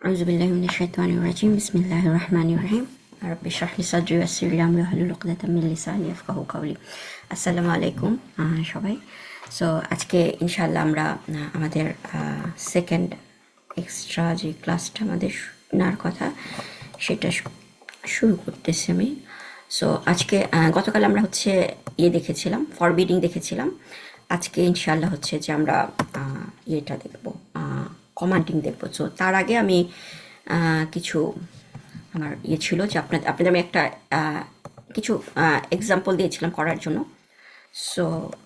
أعوذ بالله من الشيطان الرجيم بسم الله الرحمن الرحيم رب اشرح لي صدري ويسر لي أمري واحلل عقدة من লিসানি ইয়াফকাহু কাওলি। আসসালামু আলাইকুম সবাই। সো আজকে ইনশাআল্লাহ আমরা আমাদের সেকেন্ড এক্সট্রা যে ক্লাসটা আমাদের নেওয়ার কথা সেটা শুরু করতেছি আমি। সো আজকে গতকাল আমরা হচ্ছে দেখেছিলাম, ফরবিডিং দেখেছিলাম। আজকে ইনশাআল্লাহ হচ্ছে যে আমরা ইয়েটা দেখব, কমান্ডিং দেখব। সো তার আগে আমি কিছু আমার ছিল যে আপনাদের আমি একটা কিছু এক্সাম্পল দিয়েছিলাম করার জন্য। সো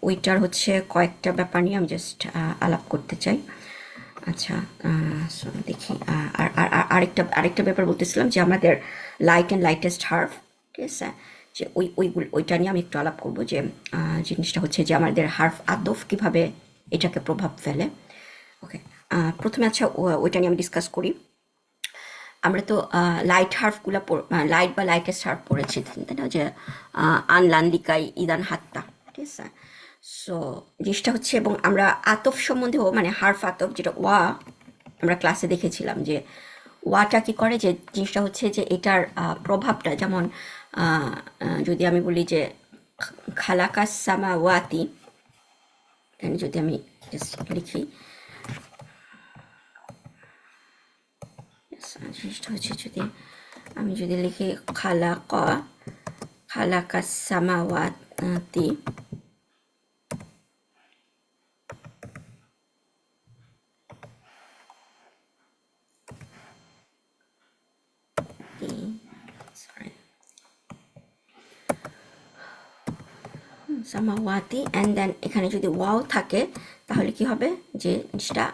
ওইটার হচ্ছে কয়েকটা ব্যাপার নিয়ে আমি জাস্ট আলাপ করতে চাই। আচ্ছা, সো দেখি। আর আরেকটা ব্যাপার বলতেছিলাম যে আমাদের লাইট অ্যান্ড লাইটেস্ট হার্ফ, ঠিক আছে, যে ওইটা নিয়ে আমি একটু আলাপ করবো। যে জিনিসটা হচ্ছে যে আমাদের হার্ফ আদফ কীভাবে এটাকে প্রভাব ফেলে। ওকে, প্রথমে আচ্ছা ওইটা নিয়ে আমি ডিসকাস করি। আমরা তো লাইট হার্ফগুলো লাইট বা লাইটেস্ট হার্ফ পড়েছি, তাই না, যে আনলান্দিকাই ইদান হাত্তা, ঠিক আছে। সো জিনিসটা হচ্ছে, এবং আমরা আতফ সম্বন্ধেও মানে হার্ফ আতফ যেটা ওয়া আমরা ক্লাসে দেখেছিলাম যে ওয়াটা কি করে, যে জিনিসটা হচ্ছে যে এটার প্রভাবটা, যেমন যদি আমি বলি যে খালাকাস সামাওয়াতি, এখানে যদি আমি জাস্ট লিখি, জিনিসটা হচ্ছে যদি আমি যদি লিখি খালাকাস সামাওয়াতি, সামাওয়াতি অ্যান্ড দেন এখানে যদি ওয়াও থাকে তাহলে কি হবে, যে জিনিসটা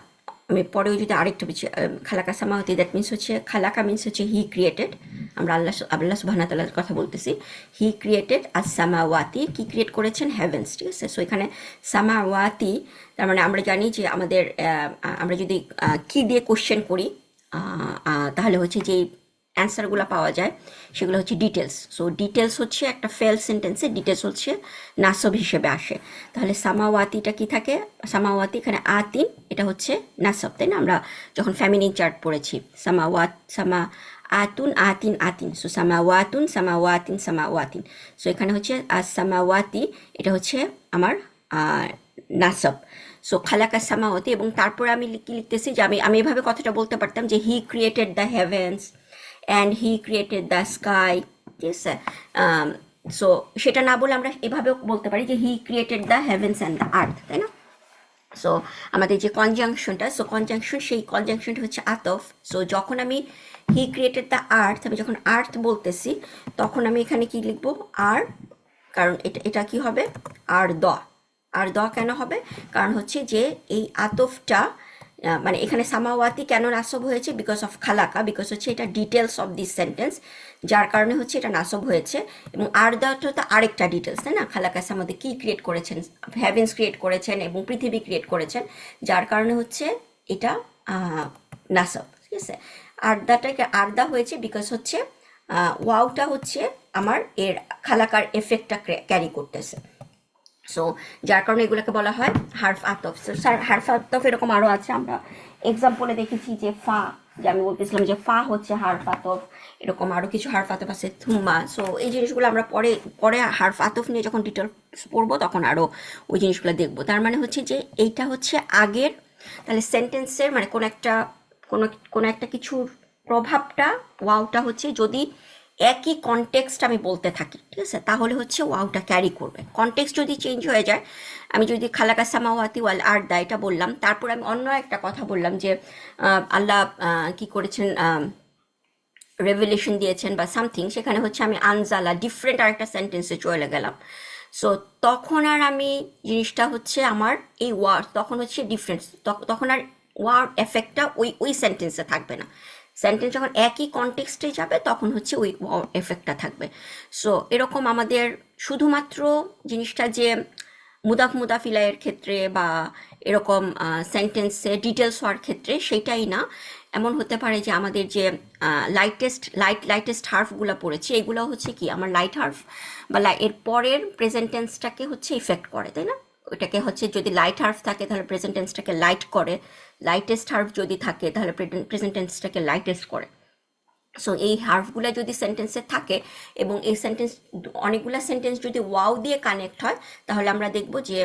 আমি পরেও যদি আরেকটু বেশি খালাকা সামাওয়াতি, দ্যাট মিনস হচ্ছে খালাকা মিনস হচ্ছে হি ক্রিয়েটেড। আমরা আল্লাহ সুবহানাহু ওয়া তাআলার কথা বলতেছি। হি ক্রিয়েটেড আর সামাওয়াতি, কি ক্রিয়েট করেছেন, হেভেন্স, ঠিক আছে। সো এখানে সামাওয়াতি তার মানে আমরা জানি যে আমাদের আমরা যদি কি দিয়ে কোশ্চেন করি তাহলে হচ্ছে যে অ্যান্সারগুলো পাওয়া যায় সেগুলো হচ্ছে ডিটেলস। সো ডিটেলস হচ্ছে একটা ফেল সেন্টেন্সে ডিটেলস হচ্ছে নাসব হিসেবে আসে। তাহলে সামাওয়াতিটা কি থাকে, সামাওয়াতি এখানে আতিন, এটা হচ্ছে নাসব, তাই না। আমরা যখন ফ্যামিলিন চার্ট পড়েছি সামা আতুন আতিন আতিন, সো সামাওয়াতুন সামাওয়াতিন সামাওয়াতিন। সো এখানে হচ্ছে সামাওয়াতি, এটা হচ্ছে আমার নাসব। সো খালাকা সামাওয়াতি, এবং তারপরে আমি কি লিখতেছি যে আমি এভাবে কথাটা বলতে পারতাম যে হি created the heavens and he created the sky, ঠিক আছে। সো সেটা না বলে আমরা এভাবেও বলতে পারি যে হি created the heavens and the earth, তাই না। সো আমাদের যে কনজাংশনটা, সো কনজাংশন, সেই কনজাংশনটা হচ্ছে আতফ। সো যখন আমি হি ক্রিয়েটেড দ্য আর্থ, আমি যখন আর্থ বলতেছি তখন আমি এখানে কি লিখবো, আর, কারণ এটা কি হবে, আর দ কেন হবে, কারণ হচ্ছে যে এই আতফটা মানে এখানে সামাওয়াতি কেন নাসব হয়েছে, বিকজ অফ খালাকা, বিকজ হচ্ছে এটা ডিটেলস অফ দিস সেন্টেন্স, যার কারণে হচ্ছে এটা নাসব হয়েছে। এবং আর দাটা তো আরেকটা ডিটেলস, তাই না। খালাকা সামাওয়াতি কি ক্রিয়েট করেছেন, হেভেন্স ক্রিয়েট করেছেন এবং পৃথিবী ক্রিয়েট করেছেন, যার কারণে হচ্ছে এটা নাসব, ঠিক আছে। আর্দাটাকে আর্দা হয়েছে বিকজ হচ্ছে ওয়াওটা হচ্ছে আমার এর খালাকার এফেক্টটা ক্যারি করতেছে। সো যার কারণে এগুলোকে বলা হয় হার্ফ আতফ। হার্ফ আতফ এরকম আরও আছে, আমরা এক্সাম্পলে দেখেছি যে ফা, যে আমি বলতেছিলাম যে ফা হচ্ছে হার্ফ আতফ, এরকম আরও কিছু হার্ফ আতফ আছে, থুম্মা। সো এই জিনিসগুলো আমরা পরে হার্ফ আতফ নিয়ে যখন ডিটেলস পড়বো তখন আরও ওই জিনিসগুলো দেখবো। তার মানে হচ্ছে যে এইটা হচ্ছে আগের, তাহলে সেন্টেন্সের মানে কোনো একটা কিছুর প্রভাবটা, ওয়াওটা হচ্ছে যদি একই কনটেক্সট আমি বলতে থাকি, ঠিক আছে, তাহলে হচ্ছে ওয়াওটা ক্যারি করবে। কনটেক্সট যদি চেঞ্জ হয়ে যায়, আমি যদি খালাকা সামাওয়াতি ওয়াল আরদা এটা বললাম, তারপর আমি অন্য একটা কথা বললাম যে আল্লাহ কি করেছেন, রেভেলেশন দিয়েছেন বা সামথিং, সেখানে হচ্ছে আমি আনজালা ডিফারেন্ট আরেকটা সেন্টেন্সে চলে গেলাম। সো তখন আর আমি জিনিসটা হচ্ছে আমার এই ওয়ার্ড তখন হচ্ছে ডিফারেন্স, তখন আর ওয়ার্ড এফেক্টটা ওই সেন্টেন্সে থাকবে না। সেন্টেন্স যখন একই কনটেক্সটে যাবে তখন হচ্ছে ওই এফেক্টটা থাকবে। সো এরকম আমাদের শুধুমাত্র জিনিসটা যে মুদাফিলাইয়ের ক্ষেত্রে বা এরকম সেন্টেন্সে ডিটেলস হওয়ার ক্ষেত্রে সেইটাই না, এমন হতে পারে যে আমাদের যে লাইটেস্ট হার্ফগুলো পড়েছি এগুলো হচ্ছে কি আমার লাইট হার্ফ বা এর পরের প্রেজেন্ট টেন্সটাকে হচ্ছে ইফেক্ট করে, তাই না। ওইটাকে হচ্ছে যদি লাইট হার্ফ থাকে তাহলে প্রেজেন্ট টেন্সটাকে লাইট করে, লাইটেস্ট হার্ফ যদি থাকে তাহলে প্রেজেন্ট টেন্সটাকে লাইটেস্ট করে। সো এই হার্ফগুলো যদি সেন্টেন্সে থাকে এবং এই সেন্টেন্স অনেকগুলো সেন্টেন্স যদি ওয়াও দিয়ে কানেক্ট হয় তাহলে আমরা দেখব যে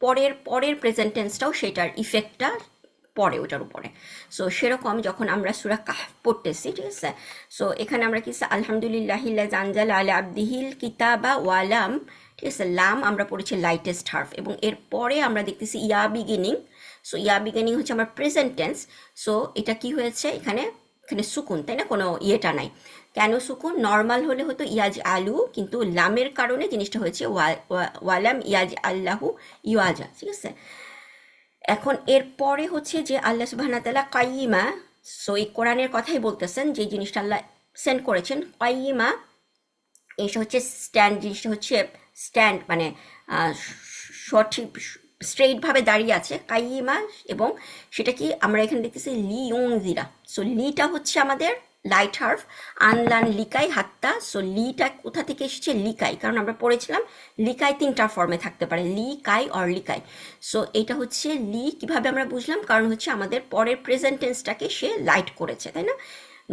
পরের পরের প্রেজেন্ট টেন্সটাও সেটার ইফেক্টটা পড়ে ওটার উপরে। সো সেরকম যখন আমরা সূরা কাহফ পড়তেছি, ঠিক আছে, সো এখানে আমরা কি আলহামদুলিল্লাহিল্লাযী আনজালা আলা আবদিহিল কিতাবা ওয়া লাম, ঠিক আছে, লাম আমরা পড়েছি লাইটেস্ট হার্ফ এবং এরপরে আমরা দেখতেছি ইয়া বিগিনিং। সো ইয়া বিগিনিং হচ্ছে আমার প্রেজেন্ট টেন্স। সো এটা কি হয়েছে এখানে, এখানে সুকুন, তাই না, কোনো ইয়েটা নাই। কেন সুকুন? নর্মাল হলে হতো ইয়াজ আলু, কিন্তু লামের কারণে জিনিসটা হয়েছে ওয়ালাম ইয়াজ আল্লাহু ইয়াজা, ঠিক আছে। এখন এরপরে হচ্ছে যে আল্লাহ সুবহানাহু ওয়া তাআলা কাইয়িমা, সো এই কোরআনের কথাই বলতেছেন যে জিনিসটা আল্লাহ সেন্ড করেছেন কাইয়িমা, এটা হচ্ছে স্ট্যান্ড, জিনিসটা হচ্ছে স্ট্যান্ড মানে সঠিক স্ট্রেইটভাবে দাঁড়িয়ে আছে কাইয়িমা, এবং সেটা কি আমরা এখানে দেখতেছি লিউনজিরা। সো লিটা হচ্ছে আমাদের লাইট হার্ফ, আনলান লিকাই হাত্তা। সো লিটা কোথা থেকে এসেছে? লিকাই, কারণ আমরা পড়েছিলাম লিকাই তিনটা ফর্মে থাকতে পারে, লি, কাই অর লিকাই। সো এটা হচ্ছে লি, কিভাবে আমরা বুঝলাম? কারণ হচ্ছে আমাদের পরের প্রেজেন্ট টেন্সটাকে সে লাইট করেছে, তাই না।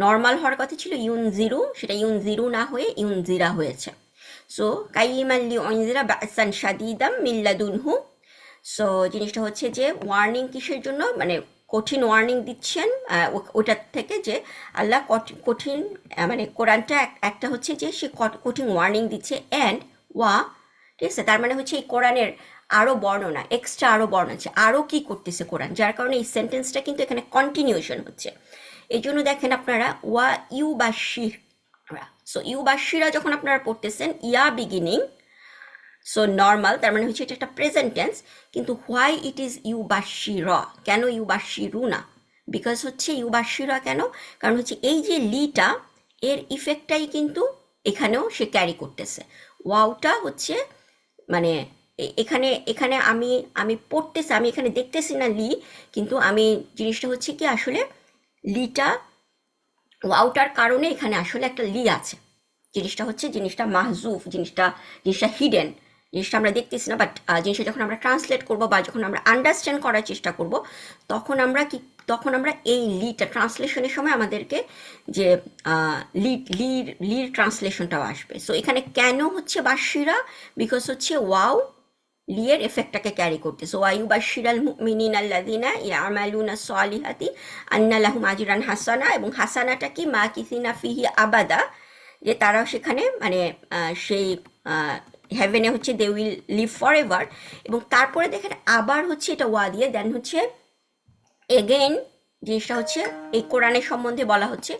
নর্মাল হওয়ার কথা ছিল ইউন জিরু, সেটা ইউন জিরু না হয়ে ইউন জিরা হয়েছে। সো কাইয়িমান লিউনজিরা বাসান শাদীদাম মিন লাদুনহু। সো জিনিসটা হচ্ছে যে ওয়ার্নিং কিসের জন্য, মানে কঠিন ওয়ার্নিং দিচ্ছেন ওটার থেকে, যে আল্লাহ কঠিন মানে কোরআনটা একটা হচ্ছে যে সে কঠিন ওয়ার্নিং দিচ্ছে অ্যান্ড ওয়া, ঠিক আছে, তার মানে হচ্ছে এই কোরআনের আরও বর্ণনা, এক্সট্রা আরও বর্ণনা আছে, আরও কী করতেছে কোরআন, যার কারণে এই সেন্টেন্সটা কিন্তু এখানে কন্টিনিউশন হচ্ছে। এই জন্য দেখেন আপনারা ওয়া ইউ বাশিরা, সো ইউ বাশিরা যখন আপনারা পড়তেছেন ইয়া বিগিনিং, সো নর্মাল, তার মানে হচ্ছে এটা একটা প্রেজেন্ট টেন্স, কিন্তু হোয়াই ইট ইজ ইউবাশিরা, কেন ইউবাশিরু না? বিকজ হচ্ছে ইউবাশিরা কেন? কারণ হচ্ছে এই যে লিটা, এর ইফেক্টটাই কিন্তু এখানেও সে ক্যারি করতেছে। ওয়াওটা হচ্ছে মানে এখানে এখানে আমি আমি পড়তেছি, আমি এখানে দেখতেছি না লি, কিন্তু আমি জিনিসটা হচ্ছে কি আসলে লিটা ওয়াওটার কারণে এখানে আসলে একটা লি আছে। জিনিসটা হচ্ছে জিনিসটা মাহজুফ, জিনিসটা হিডেন, জিনিসটা আমরা দেখতেছি না, বাট জিনিসটা যখন আমরা ট্রান্সলেট করব বা যখন আমরা আন্ডারস্ট্যান্ড করার চেষ্টা করব তখন আমরা এই লিটা ট্রান্সলেশনের সময় আমাদেরকে যে লির ট্রান্সলেশনটাও আসবে। সো এখানে কেন হচ্ছে বাশিরা? বিকজ হচ্ছে ওয়াও লিয়ের এফেক্টটাকে ক্যারি করতে। সো ওয়ায়ুবাশশিরাল মুমিনিনা আল্লাযিনা ইয়ামালুনা সলিহাতি আন্না লাহুম আজরান হাসানা, এবং হাসানাটা কি মাকিসিনা ফিহি আবাদা, যে তারা সেখানে মানে সেই হেভেনে হচ্ছে they will live forever. এবং তারপরে দেখেন আবার হচ্ছে এটা ওয়া দিয়ে দেন হচ্ছে এগেইন, জিনিসটা হচ্ছে এই কোরআনের সম্বন্ধে বলা হচ্ছে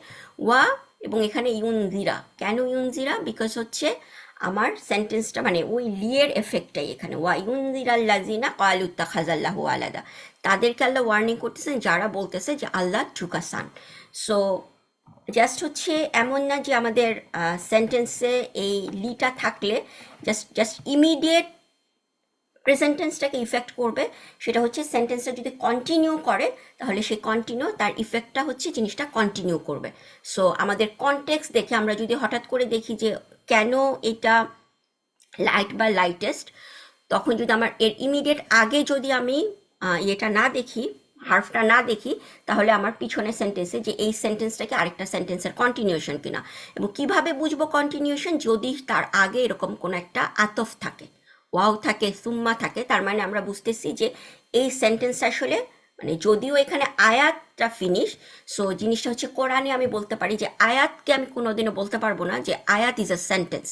ওয়া, এবং এখানে ইউনজিরা। কেন ইউনজিরা? বিকজ হচ্ছে আমার সেন্টেন্সটা মানে ওই লিয়ের এফেক্টটাই এখানে ওয়া ইউনজিরাল্লাযিনা ক্বালু ইত্তাখাযাল্লাহু আলাদা, তাদেরকে আল্লাহ ওয়ার্নিং করতেছেন যারা বলতেছে যে আল্লাহ ট্রুকাসান। সো জাস্ট হচ্ছে এমন না যে আমাদের সেন্টেন্সে এই লিটা থাকলে জাস্ট ইমিডিয়েট প্রেজেন্ট টেন্সটাকে ইফেক্ট করবে, সেটা হচ্ছে সেন্টেন্সটা যদি কন্টিনিউ করে তাহলে সেই কন্টিনিউ তার ইফেক্টটা হচ্ছে জিনিসটা কন্টিনিউ করবে। সো আমাদের কনটেক্সট দেখে আমরা যদি হঠাৎ করে দেখি যে কেন এটা লাইট বা লাইটেস্ট, তখন যদি আমার এর ইমিডিয়েট আগে যদি আমি এটা না দেখি, হার্ফটা না দেখি, তাহলে আমার পিছনের সেন্টেন্সে যে এই সেন্টেন্সটাকে আরেকটা সেন্টেন্সের কন্টিনিউশন কিনা, এবং কিভাবে বুঝবো কন্টিনিউশন? যদি তার আগে এরকম কোনো একটা আতফ থাকে, ওয়াও থাকে, সুম্মা থাকে, তার মানে আমরা বুঝতেছি যে এই সেন্টেন্স আসলে মানে যদিও এখানে আয়াতটা ফিনিশ, সো জিনিসটা হচ্ছে কোরআনে আমি বলতে পারি যে আয়াতকে আমি কোনোদিনও বলতে পারবো না যে আয়াত ইজ আ সেন্টেন্স,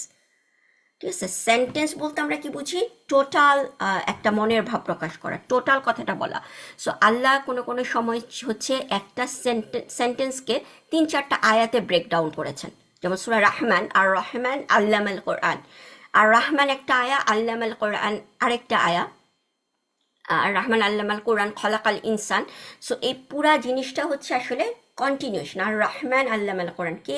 ঠিক আছে। সেন্টেন্স বলতে আমরা কি বুঝি? টোটাল একটা মনের ভাব প্রকাশ করা, টোটাল কথাটা বলা। সো আল্লাহ কোনো সময় হচ্ছে একটা সেন্টেন্সকে 3-4টা আয়াতে ব্রেকডাউন করেছেন, যেমন সূরা রহমান, আর রহমান আল্লামাল কোরআন, আর রহমান একটা আয়া, আল্লামাল কোরআন আরেকটা আয়া, আর রহমান আল্লামাল কোরআন খলাকাল ইনসান। সো এই পুরা জিনিসটা হচ্ছে আসলে কন্টিনিউশন। আর রহমান আল্লামাল কোরআন কে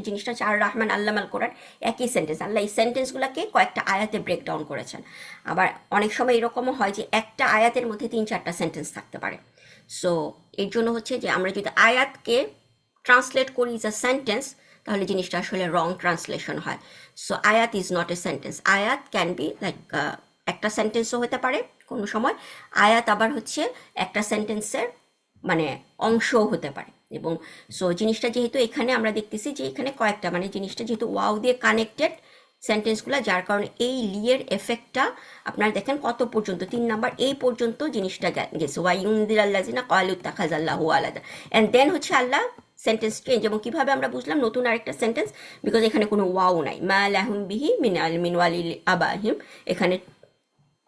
জিনিসটা হচ্ছে, আর রহমান আল্লামাল কোরআন একই সেন্টেন্স। আল্লাহ এই সেন্টেন্সগুলোকে কয়েকটা আয়াতে ব্রেকডাউন করেছেন। আবার অনেক সময় এরকমও হয় যে একটা আয়াতের মধ্যে 3-4টা সেন্টেন্স থাকতে পারে। সো এর জন্য হচ্ছে যে আমরা যদি আয়াতকে ট্রান্সলেট করি ইজ আ সেন্টেন্স, তাহলে জিনিসটা আসলে রং ট্রান্সলেশন হয়। সো আয়াত ইজ নট এ সেন্টেন্স, আয়াত ক্যান বি লাইক একটা সেন্টেন্সও হতে পারে কোনো সময়, আয়াত আবার হচ্ছে একটা সেন্টেন্সের মানে অংশও হতে পারে। এবং সো জিনিসটা যেহেতু এখানে আমরা দেখতেছি যে এখানে কয়েকটা মানে জিনিসটা যেহেতু ওয়াও দিয়ে কানেক্টেড সেন্টেন্সগুলো, যার কারণে এই লিয়ের এফেক্টটা আপনারা দেখেন কত পর্যন্ত 3 নাম্বার এই পর্যন্ত জিনিসটা গেছে, ওয়াই ইউনদির আল্লাজিনা কয়ালু তাখাজাল্লাহু আলাদা, অ্যান্ড দেন হচ্ছে আল্লাহ সেন্টেন্স চেঞ্জ। এবং কিভাবে আমরা বুঝলাম নতুন আরেকটা সেন্টেন্স, বিকজ এখানে কোনো ওয়াও নাই, মা লাহুম বিহি মিন আলমিন ওয়ালিল আবাহিম, এখানে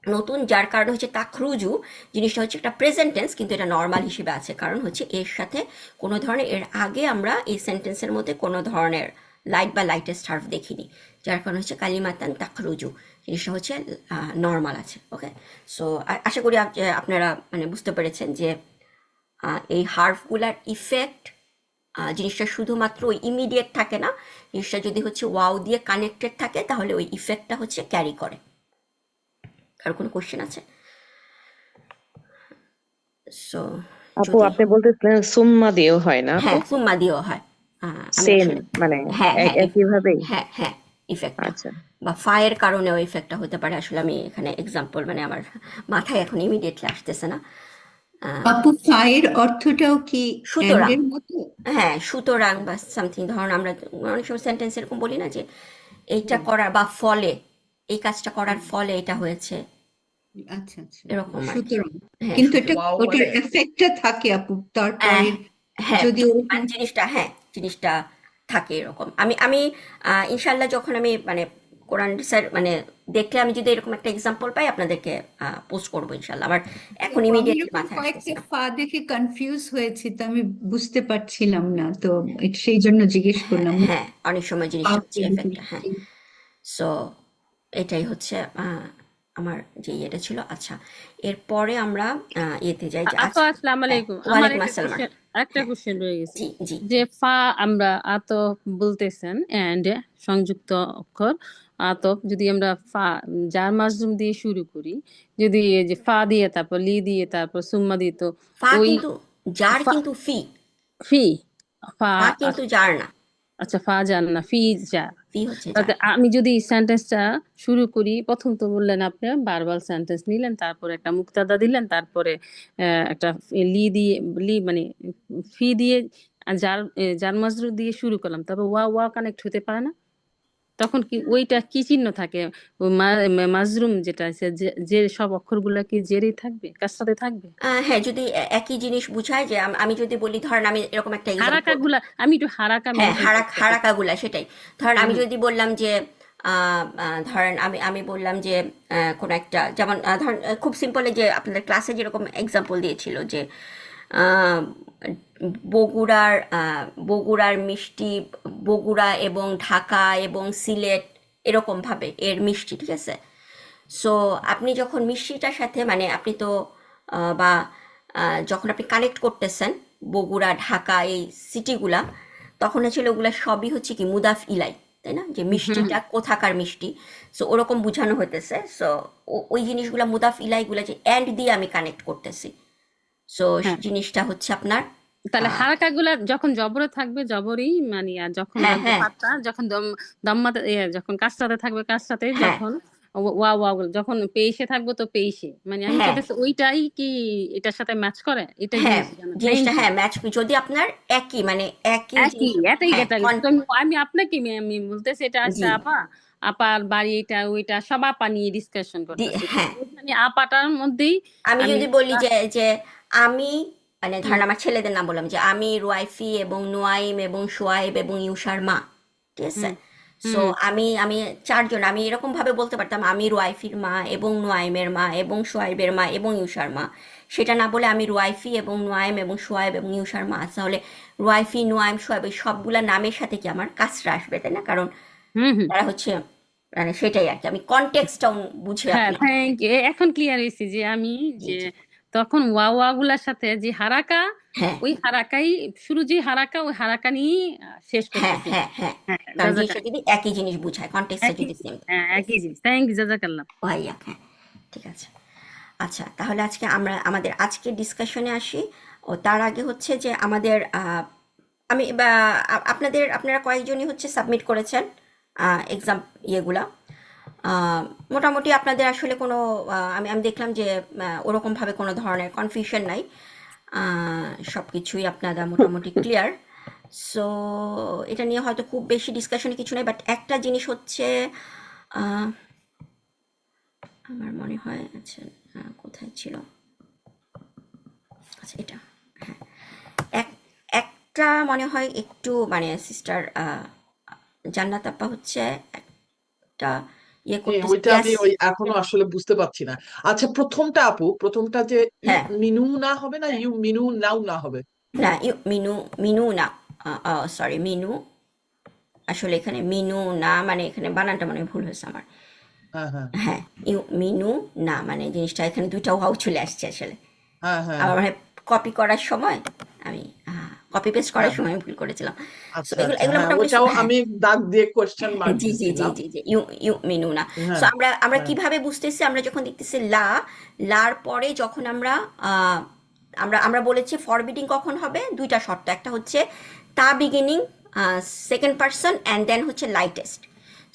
নতুন, যার কারণে হচ্ছে তাখরুজু জিনিসটা হচ্ছে একটা প্রেজেন্ট টেন্স, কিন্তু এটা নর্মাল হিসেবে আছে, কারণ হচ্ছে এর সাথে কোনো ধরনের এর আগে আমরা এই সেন্টেন্সের মধ্যে কোনো ধরনের লাইট বা লাইটেস্ট হার্ফ দেখিনি, যার কারণে হচ্ছে কালিমাতান তাখরুজু জিনিসটা হচ্ছে নর্মাল আছে। ওকে, সো আশা করি আপনারা মানে বুঝতে পেরেছেন যে এই হার্ফগুলার ইফেক্ট জিনিসটা শুধুমাত্র ওই ইমিডিয়েট থাকে না, জিনিসটা যদি হচ্ছে ওয়াও দিয়ে কানেক্টেড থাকে তাহলে ওই ইফেক্টটা হচ্ছে ক্যারি করে। আর কোনো কোশ্চেন আছে? সো আপু যদি আপনি বলতেছিলেন সুম্মা দিয়েও হয় না আপু? হ্যাঁ সুম্মা দিয়েও হয়। আমি সেম আসলে মানে হ্যাঁ হ্যাঁ একই ভাবেই? হ্যাঁ হ্যাঁ ইফেক্টটা আচ্ছা। বা ফায়ের কারণেও ইফেক্টটা হতে পারে। আসলে আমি এখানে এক্সাম্পল মানে আমার মাথায় এখন ইমিডিয়েটলি আসতেছে না। আপু ফায়ের অর্থটাও কি সুতরাং এন্ডের মতো? হ্যাঁ সুতরাং বা সামথিং, ধরুন আমরা অনেক সময় সেন্টেন্স এরকম বলি না যে এইটা করার বা ফলে, এই কাজটা করার ফলে এটা হয়েছে, আচ্ছা আচ্ছা, এরকম আর কি। সুতরাং হ্যাঁ কিন্তু এটা সুতরাং ওটার এফেক্টটা থাকে আপু তারপরে হ্যাঁ যদি ওরকম মানে জিনিসটা হ্যাঁ জিনিসটা থাকে এরকম। আমি আমি ইনশাল্লাহ যখন আমি মানে কোরআন স্যার মানে দেখলে আমি যদি এরকম একটা এক্সাম্পল পাই আপনাদেরকে পোস্ট করবো ইনশাল্লাহ। আমার এখন আপু, আমি ইমিডিয়েটলি এরকম মাথায় আসতেছে কয়েকটা না। ফা দেখে কনফিউজ হয়েছি, তো আমি বুঝতে পারছিলাম না, তো সেই জন্য জিজ্ঞেস করলাম। হ্যাঁ অনেক সময় ফা জিনিসটা হচ্ছে পদ্ধতি। এফেক্টটা হ্যাঁ। সো এটাই হচ্ছে আমার যে ইয়েটা ছিল। আচ্ছা এরপরে আমরা ইয়েতে যাই যে আপু আসসালামু হ্যাঁ আলাইকুম। আমার ওয়ালাইকুম একটা আসসালাম। কোশ্চেন হ্যাঁ রয়ে গেছে জি জি যে ফা আমরা আতফ বলতেছেন এন্ড সংযুক্ত অক্ষর আতফ যদি আমরা ফা যার মাজরুম দিয়ে শুরু করি, যদি এই যে ফা দিয়ে তারপর লি দিয়ে তারপর সুম্মা দিয়ে, তো ফা ওই কিন্তু যার ফা কিন্তু ফি, ফি ফা ফা কিন্তু যার না, আচ্ছা ফা জান না ফি যা। ফি হচ্ছে তাতে যার। আমি যদি সেন্টেন্সটা শুরু করি, প্রথম তো বললেন আপনি বারবার সেন্টেন্স নিলেন, তারপরে একটা মুক্তাদা দিলেন, তারপরে একটা লি দিয়ে লি মানে ফি দিয়ে যার যার মাজরুর দিয়ে শুরু করলাম, তারপর ওয়া ওয়া কানেক্ট হতে পারে না? তখন কি ওইটা কি চিহ্ন থাকে? ও মাজরুম যেটা আছে যে সব অক্ষরগুলা কি জেরেই থাকবে, কার থাকবে? হ্যাঁ যদি একই জিনিস বুঝায় যে আমি যদি বলি ধরেন আমি এরকম একটা হারাকা এক্সাম্পল, গুলা আমি একটু হারাকা হ্যাঁ মেনটেন করতে চাই। হারাকাগুলা সেটাই। ধরেন আমি হুম যদি বললাম যে ধরেন আমি আমি বললাম যে কোনো একটা যেমন ধরেন খুব সিম্পল, যে আপনাদের ক্লাসে যেরকম এক্সাম্পল দিয়েছিল যে আহ, বগুড়ার মিষ্টি, বগুড়া এবং ঢাকা এবং সিলেট এরকম ভাবে এর মিষ্টি, ঠিক আছে? সো আপনি যখন মিষ্টিটার সাথে মানে আপনি তো বা যখন আপনি কানেক্ট করতেছেন বগুড়া ঢাকা এই সিটিগুলা, তখন আসলে ওগুলা সবই হচ্ছে কি মুদাফ ইলাই, তাই না? যে হুম মিষ্টিটা কোথাকার মিষ্টি, সো ওরকম বোঝানো হইতেছে। সো ওই জিনিসগুলা মুদাফ ইলাইগুলা যে এন্ড দিয়ে আমি কানেক্ট করতেছি, সো হ্যাঁ, জিনিসটা হচ্ছে আপনার তাহলে আহ, হারাকা গুলা যখন জবরে থাকবে জবরই মানে, আর যখন হ্যাঁ রাখবো হ্যাঁ ফাত্তা, যখন দম্মাতে যখন কাজটাতে থাকবে কাজটাতে, হ্যাঁ যখন ওয়া ওয়া যখন পেইশে থাকবো তো পেইশে, মানে আমি হ্যাঁ চাইতেছি ওইটাই কি এটার সাথে ম্যাচ করে, এটা হ্যাঁ জিনিস জানো। থ্যাংক জিনিসটা ইউ। হ্যাঁ ম্যাচ যদি আপনার একই মানে একই একই জিনিস, এটাই হ্যাঁ গেটা গেছে, তো আমি আপনাকে আমি বলতেছি এটা আচ্ছা জি আপা, আপার বাড়ি এটা ওইটা সব আপা নিয়ে ডিসকাশন করতেছি, তো হ্যাঁ ওইখানে আপাটার মধ্যেই আমি আমি যদি বলি যে যে আমি মানে ধরেন আমার ছেলেদের নাম বললাম যে আমি রুয়াইফি এবং নোয়াইম এবং সোয়াইব এবং ইউসার মা, ঠিক আছে? হুম সো হুম আমি চারজন, আমি এরকম ভাবে বলতে পারতাম আমি রুয়াইফির মা এবং নোয়াইমের মা এবং সোয়াইবের মা এবং ইউসার মা। সেটা না বলে আমি রুয়াইফি এবং নোয়াইম এবং সোয়াইব এবং ইউসার মা, তাহলে রুয়াইফি নোয়াইম সোয়াইব এই সবগুলা নামের সাথে কি আমার কাজটা আসবে, তাই না? কারণ হুম হুম তারা হচ্ছে মানে সেটাই আর কি, আমি কনটেক্সটটা বুঝে হ্যাঁ আপনি। থ্যাংক ইউ, এখন ক্লিয়ার হয়েছি যে আমি জি যে জি তখন ওয়া ওয়া গুলার সাথে যে হারাকা, হ্যাঁ ওই হারাকাই শুরু, যে হারাকা ওই হারাকা নিয়েই শেষ হ্যাঁ করতেছি। হ্যাঁ হ্যাঁ হ্যাঁ কারণ জিনিসটা জাজাকাল্লাহ। যদি একই জিনিস বুঝায়, কনটেক্সটটা একই যদি সেম হ্যাঁ একই জিনিস, থ্যাংক ইউ জাজাকাল্লাহ। ভাইয়া। হ্যাঁ ঠিক আছে। আচ্ছা তাহলে আজকে আমরা আমাদের আজকের ডিসকাশনে আসি। ও তার আগে হচ্ছে যে আমাদের আমি বা আপনারা কয়েকজনই হচ্ছে সাবমিট করেছেন এক্সাম ইয়েগুলা, আহ, মোটামুটি আপনাদের আসলে কোনো আমি আমি দেখলাম যে ওরকমভাবে কোনো ধরনের কনফিউশন নাই, সব কিছুই আপনারা মোটামুটি ক্লিয়ার। সো এটা নিয়ে হয়তো খুব বেশি ডিসকাশনে কিছু নেই, বাট একটা জিনিস হচ্ছে আহ, আমার মনে হয়, আচ্ছা কোথায় ছিল, আচ্ছা এটা, হ্যাঁ, এক একটা মনে হয় একটু মানে সিস্টার জান্নাত আপা হচ্ছে একটা ইয়ে করতেছে, ওইটা ইয়াস, আমি ওই এখনো আসলে বুঝতে পারছি না। আচ্ছা, প্রথমটা আপু, প্রথমটা যে ইউ হ্যাঁ, মিনু না হবে না, ইউ মিনু নাও না হবে? না মিনু, মিনু না, সরি মিনু, আসলে এখানে মিনু না মানে এখানে বানানটা মানে ভুল হয়েছে আমার। হ্যাঁ হ্যাঁ হ্যাঁ, মিনু না মানে জিনিসটা এখানে দুইটা ওয়াও চলে আসছে আসলে। হ্যাঁ হ্যাঁ আমার মানে কপি করার সময় আমি কপি পেস্ট করার হ্যাঁ। সময় আমি ভুল করেছিলাম। সো আচ্ছা এগুলো আচ্ছা, এগুলো হ্যাঁ, মোটামুটি ওটাও হ্যাঁ, আমি দাগ দিয়ে কোয়েশ্চেন মার্ক জি জি জি দিছিলাম। জি জি, ইউ ইউ মিনু না। সো হ্যাঁ আমরা আমরা হ্যাঁ কিভাবে বুঝতেছি, আমরা যখন দেখতেছি লা, লার পরে যখন আমরা আমরা আমরা বলেছি ফরবিডিং কখন হবে, দুইটা শর্ত, একটা হচ্ছে তা beginning second person and then হচ্ছে লাইটেস্ট।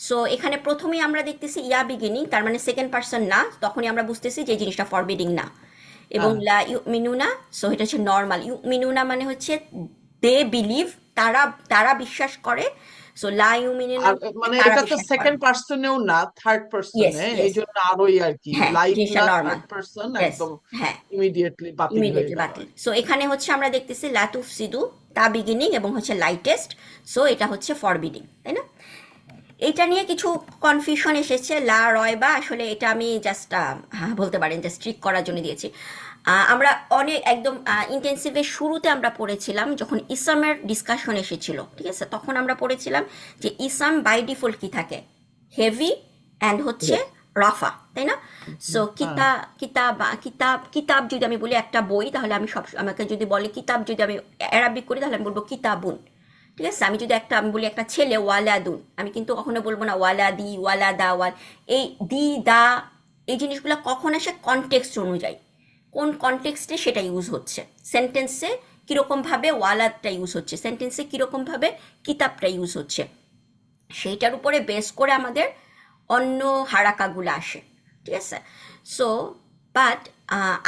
সো এখানে প্রথমেই আমরা দেখতেছি ইয়া বিগিনিং, তার মানে সেকেন্ড পার্সন না, তখনই আমরা বুঝতেছি যে এই জিনিসটা ফরবিডিং না। এবং হ্যাঁ। লা ইউ মিনুনা, সো এটা হচ্ছে নর্মাল। ইউ মিনুনা মানে হচ্ছে দে বিলিভ, তারা তারা বিশ্বাস করে। সো লা ইউ মিনুনা আর মানে তারা এটা তো বিশ্বাস করে সেকেন্ড না। পার্সনেও না, থার্ড ইয়েস পার্সনে, এই ইয়েস, জন্য আরোই আর কি হ্যাঁ লাইক জিনিসটা না, নর্মাল, থার্ড পার্সন ইয়েস, একদম হ্যাঁ ইমিডিয়েটলি বাতিল হয়ে ইমিডিয়েটলি গেল বাতিল। আর কি। সো এখানে হচ্ছে আমরা দেখতেছি লাতুফ সিদু, তা বিগিনিং এবং হচ্ছে লাইটেস্ট, সো এটা হচ্ছে ফরবিডিং, তাই না? এটা নিয়ে কিছু কনফিউশন এসেছে, লা রয় বা, আসলে এটা আমি জাস্ট বলতে পারেন জাস্ট ট্রিক করার জন্য দিয়েছি। আমরা অনেক একদম ইন্টেন্সিভের শুরুতে আমরা পড়েছিলাম যখন ইসামের ডিসকাশন এসেছিল, ঠিক আছে, তখন আমরা পড়েছিলাম যে ইসাম বাই ডিফল্ট কি থাকে, হেভি অ্যান্ড হচ্ছে রাফা, তাই না? সো হ্যাঁ কিতাব কিতাব যদি আমি বলি একটা বই, তাহলে আমি সব, আমাকে যদি বলে কিতাব, যদি আমি অ্যারাবিক করি তাহলে আমি বলবো কিতাবুন, ঠিক আছে? আমি যদি একটা, আমি বলি একটা ছেলে ওয়ালাদুন, আমি কিন্তু কখনো বলবো না ওয়ালাদি, ওয়ালাদা, এই দি দা, এই জিনিসগুলো কখন আসে কনটেক্সট অনুযায়ী, কোন কনটেক্সটে সেটা ইউজ হচ্ছে, সেন্টেন্সে কীরকমভাবে ওয়ালাদটা ইউজ হচ্ছে, সেন্টেন্সে কীরকমভাবে কিতাবটা ইউজ হচ্ছে, সেইটার উপরে বেস করে আমাদের অন্য হারাকাগুলো আসে, ঠিক আছে? সো বাট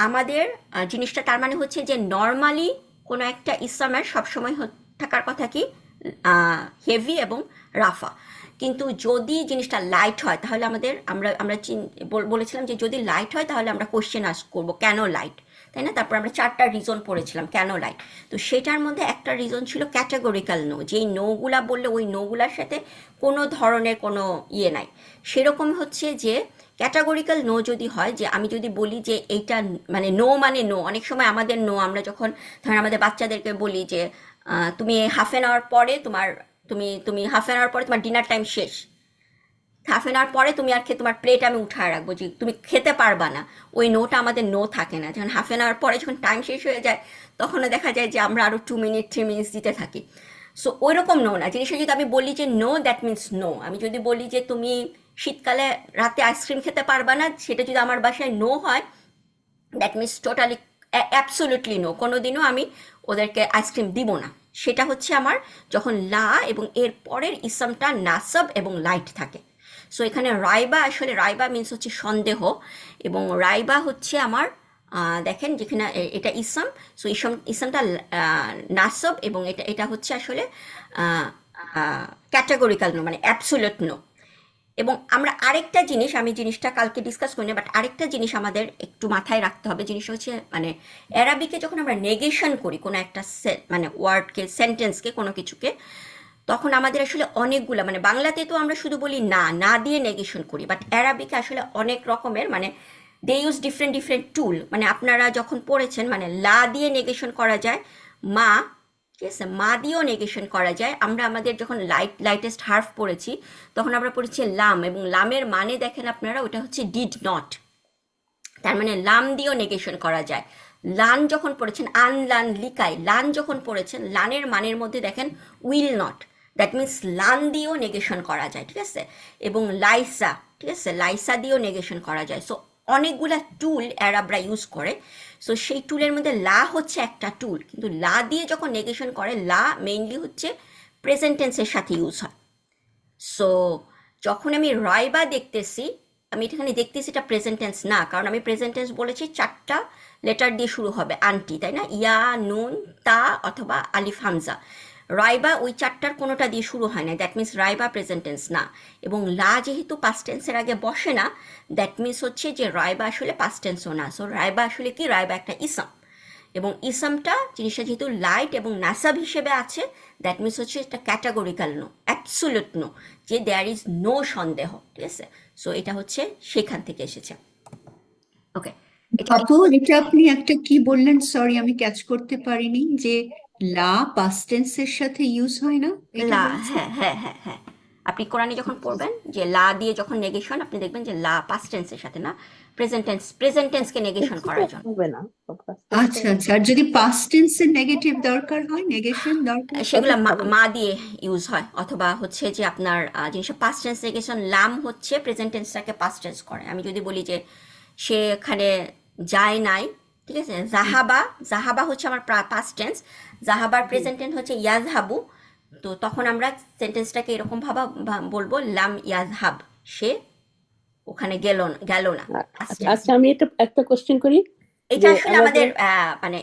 আমাদের জিনিসটা তার মানে হচ্ছে যে নর্মালি কোনো একটা ইসলামের সবসময় থাকার কথা কি হেভি এবং রাফা, কিন্তু যদি জিনিসটা লাইট হয় তাহলে আমাদের, আমরা আমরা বলেছিলাম যে যদি লাইট হয় তাহলে আমরা কোশ্চেন আস্ক করবো কেন লাইট, তাই না? তারপর আমরা চারটা রিজন পড়েছিলাম কেন লাইট। তো সেটার মধ্যে একটা রিজন ছিল ক্যাটাগরিক্যাল নো, যেই নোগুলা বললে ওই নোগুলার সাথে কোনো ধরনের কোনো ইয়ে নাই। সেরকম হচ্ছে যে ক্যাটাগরিক্যাল নো যদি হয়, যে আমি যদি বলি যে এইটা মানে নো মানে নো, অনেক সময় আমাদের নো, আমরা যখন ধরেন আমাদের বাচ্চাদেরকে বলি যে তুমি হাফ অ্যান আওয়ার পরে তোমার, তুমি হাফ অ্যান আওয়ার পরে তোমার ডিনার টাইম শেষ, হাফ অ্যান আওয়ার পরে তুমি আর তোমার প্লেট আমি উঠায় রাখবো যে তুমি খেতে পারবা না, ওই নোটা আমাদের নো থাকে না। যখন হাফ অ্যান আওয়ার পরে যখন টাইম শেষ হয়ে যায়, তখনও দেখা যায় যে আমরা আরও 2 মিনিট 3 মিনিটস দিতে থাকি। সো ওই রকম নো না, জিনিসটা যদি আমি বলি যে নো, দ্যাট মিনস নো। আমি যদি বলি যে তুমি শীতকালে রাতে আইসক্রিম খেতে পারবা না, সেটা যদি আমার বাসায় নো হয়, that means totally absolutely no, কোনোদিনও আমি ওদেরকে আইসক্রিম দিব না। সেটা হচ্ছে আমার যখন লা এবং এর পরের ইসমটা নাসব এবং লাইট থাকে। সো এখানে রাইবা, আসলে রাইবা মিনস হচ্ছে সন্দেহ, এবং রাইবা হচ্ছে আমার দেখেন যেখানে এটা ইসম, সো ইসমটা নাসব, এবং এটা এটা হচ্ছে আসলে ক্যাটাগরিক্যাল নো, মানে অ্যাবসোলিউট নো। এবং আমরা আরেকটা জিনিস, আমি জিনিসটা কালকে ডিসকাস করি না, বাট আরেকটা জিনিস আমাদের একটু মাথায় রাখতে হবে, জিনিস হচ্ছে মানে অ্যারাবিকে যখন আমরা নেগেশন করি কোনো একটা মানে ওয়ার্ডকে, সেন্টেন্সকে, কোনো কিছুকে, তখন আমাদের আসলে অনেকগুলো, মানে বাংলাতে তো আমরা শুধু বলি না, না দিয়ে নেগেশন করি, বাট অ্যারাবিকে আসলে অনেক রকমের, মানে দে ইউজ ডিফারেন্ট ডিফারেন্ট টুল। মানে আপনারা যখন পড়েছেন, মানে লা দিয়ে নেগেশন করা যায়, মা, ঠিক আছে, মা দিয়েও নেগেশন করা যায়। আমরা আমাদের যখন লাইটেস্ট হার্ফ পড়েছি, তখন আমরা পড়েছি লাম, এবং লামের মানে দেখেন আপনারা, ওটা হচ্ছে ডিড নট, তার মানে লাম দিয়েও নেগেশন করা যায়। লান যখন পড়েছেন, আনলান লিকাই, লান যখন পড়েছেন, লানের মানের মধ্যে দেখেন উইল নট, দ্যাট মিনস লান দিয়েও নেগেশন করা যায়, ঠিক আছে? এবং লাইসা, ঠিক আছে, লাইসা দিয়েও নেগেশন করা যায়। সো অনেকগুলা টুল অ্যারাবরা ইউজ করে। সো সেই টুলের মধ্যে লা হচ্ছে একটা টুল, কিন্তু লা দিয়ে যখন নেগেশন করে, লা মেইনলি হচ্ছে প্রেজেন্ট টেন্সের সাথে ইউজ হয়। সো যখন আমি রাইবা দেখতেছি, আমি এখানে দেখতেছি এটা প্রেজেন্ট টেন্স না, কারণ আমি প্রেজেন্ট টেন্স বলেছি 4টা লেটার দিয়ে শুরু হবে, আন্টি, তাই না? ইয়া, নুন, তা অথবা আলিফ হামজা। রাইবা ওই 4টার কোনোটা দিয়ে শুরু হয় না, দ্যাট মিনস রাইবা প্রেজেন্ট টেন্স না। এবং লা যেহেতু পাস্ট টেন্সের আগে বসে না, দ্যাট মিনস হচ্ছে যে রাইবা আসলে পাস্ট টেন্সও না। সো রাইবা আসলে কি? রাইবা একটা ইসম, এবং ইসমটা জিনিসটা যেহেতু লাইট এবং নাসাব হিসেবে আছে, দ্যাট মিনস হচ্ছে এটা ক্যাটাগরিক্যাল নো, অ্যাবসোলিউট নো, যে দেয়ার ইজ নো সন্দেহ, ঠিক আছে? সো এটা হচ্ছে সেখান থেকে এসেছে। ওকে, এটা আপু, এটা আপনি একটা কি বললেন, সরি আমি ক্যাচ করতে পারিনি, যে লা পাস্ট টেন্সের সাথে ইউজ হয় না, এটা লা, বলছেন? হ্যাঁ হ্যাঁ হ্যাঁ হ্যাঁ, আপনি কোরআনে যখন পড়বেন যে লা দিয়ে যখন নেগেশন, আপনি দেখবেন যে লা পাস্ট টেন্সের সাথে না, প্রেজেন্ট টেন্সকে নেগেশন করার জন্য। হবে না আচ্ছা আচ্ছা, আর যদি পাস্ট টেন্সের নেগেটিভ দরকার হয়, নেগেশন দরকার সেগুলো হয়? মা দিয়ে ইউজ হয়, অথবা হচ্ছে যে আপনার জিনিসটা পাস্ট টেন্স নেগেশন, লাম হচ্ছে প্রেজেন্ট টেন্সটাকে পাস্ট টেন্স করে। আমি যদি বলি যে সে এখানে যায় নাই, ঠিক আছে, জাহাবা, জাহাবা হচ্ছে আমার পাস্ট টেন্স, জাহাবার প্রেজেন্ট টেন্স হচ্ছে ইয়াজহাবু, তো তখন আমরা সেন্টেন্সটাকে এরকম বলবো লাম ইয়াজহাব, সে ওখানে গেল না, past tense। আচ্ছা, আমি একটা কোশ্চেন করি এটা যে আসলে আমাদের মানে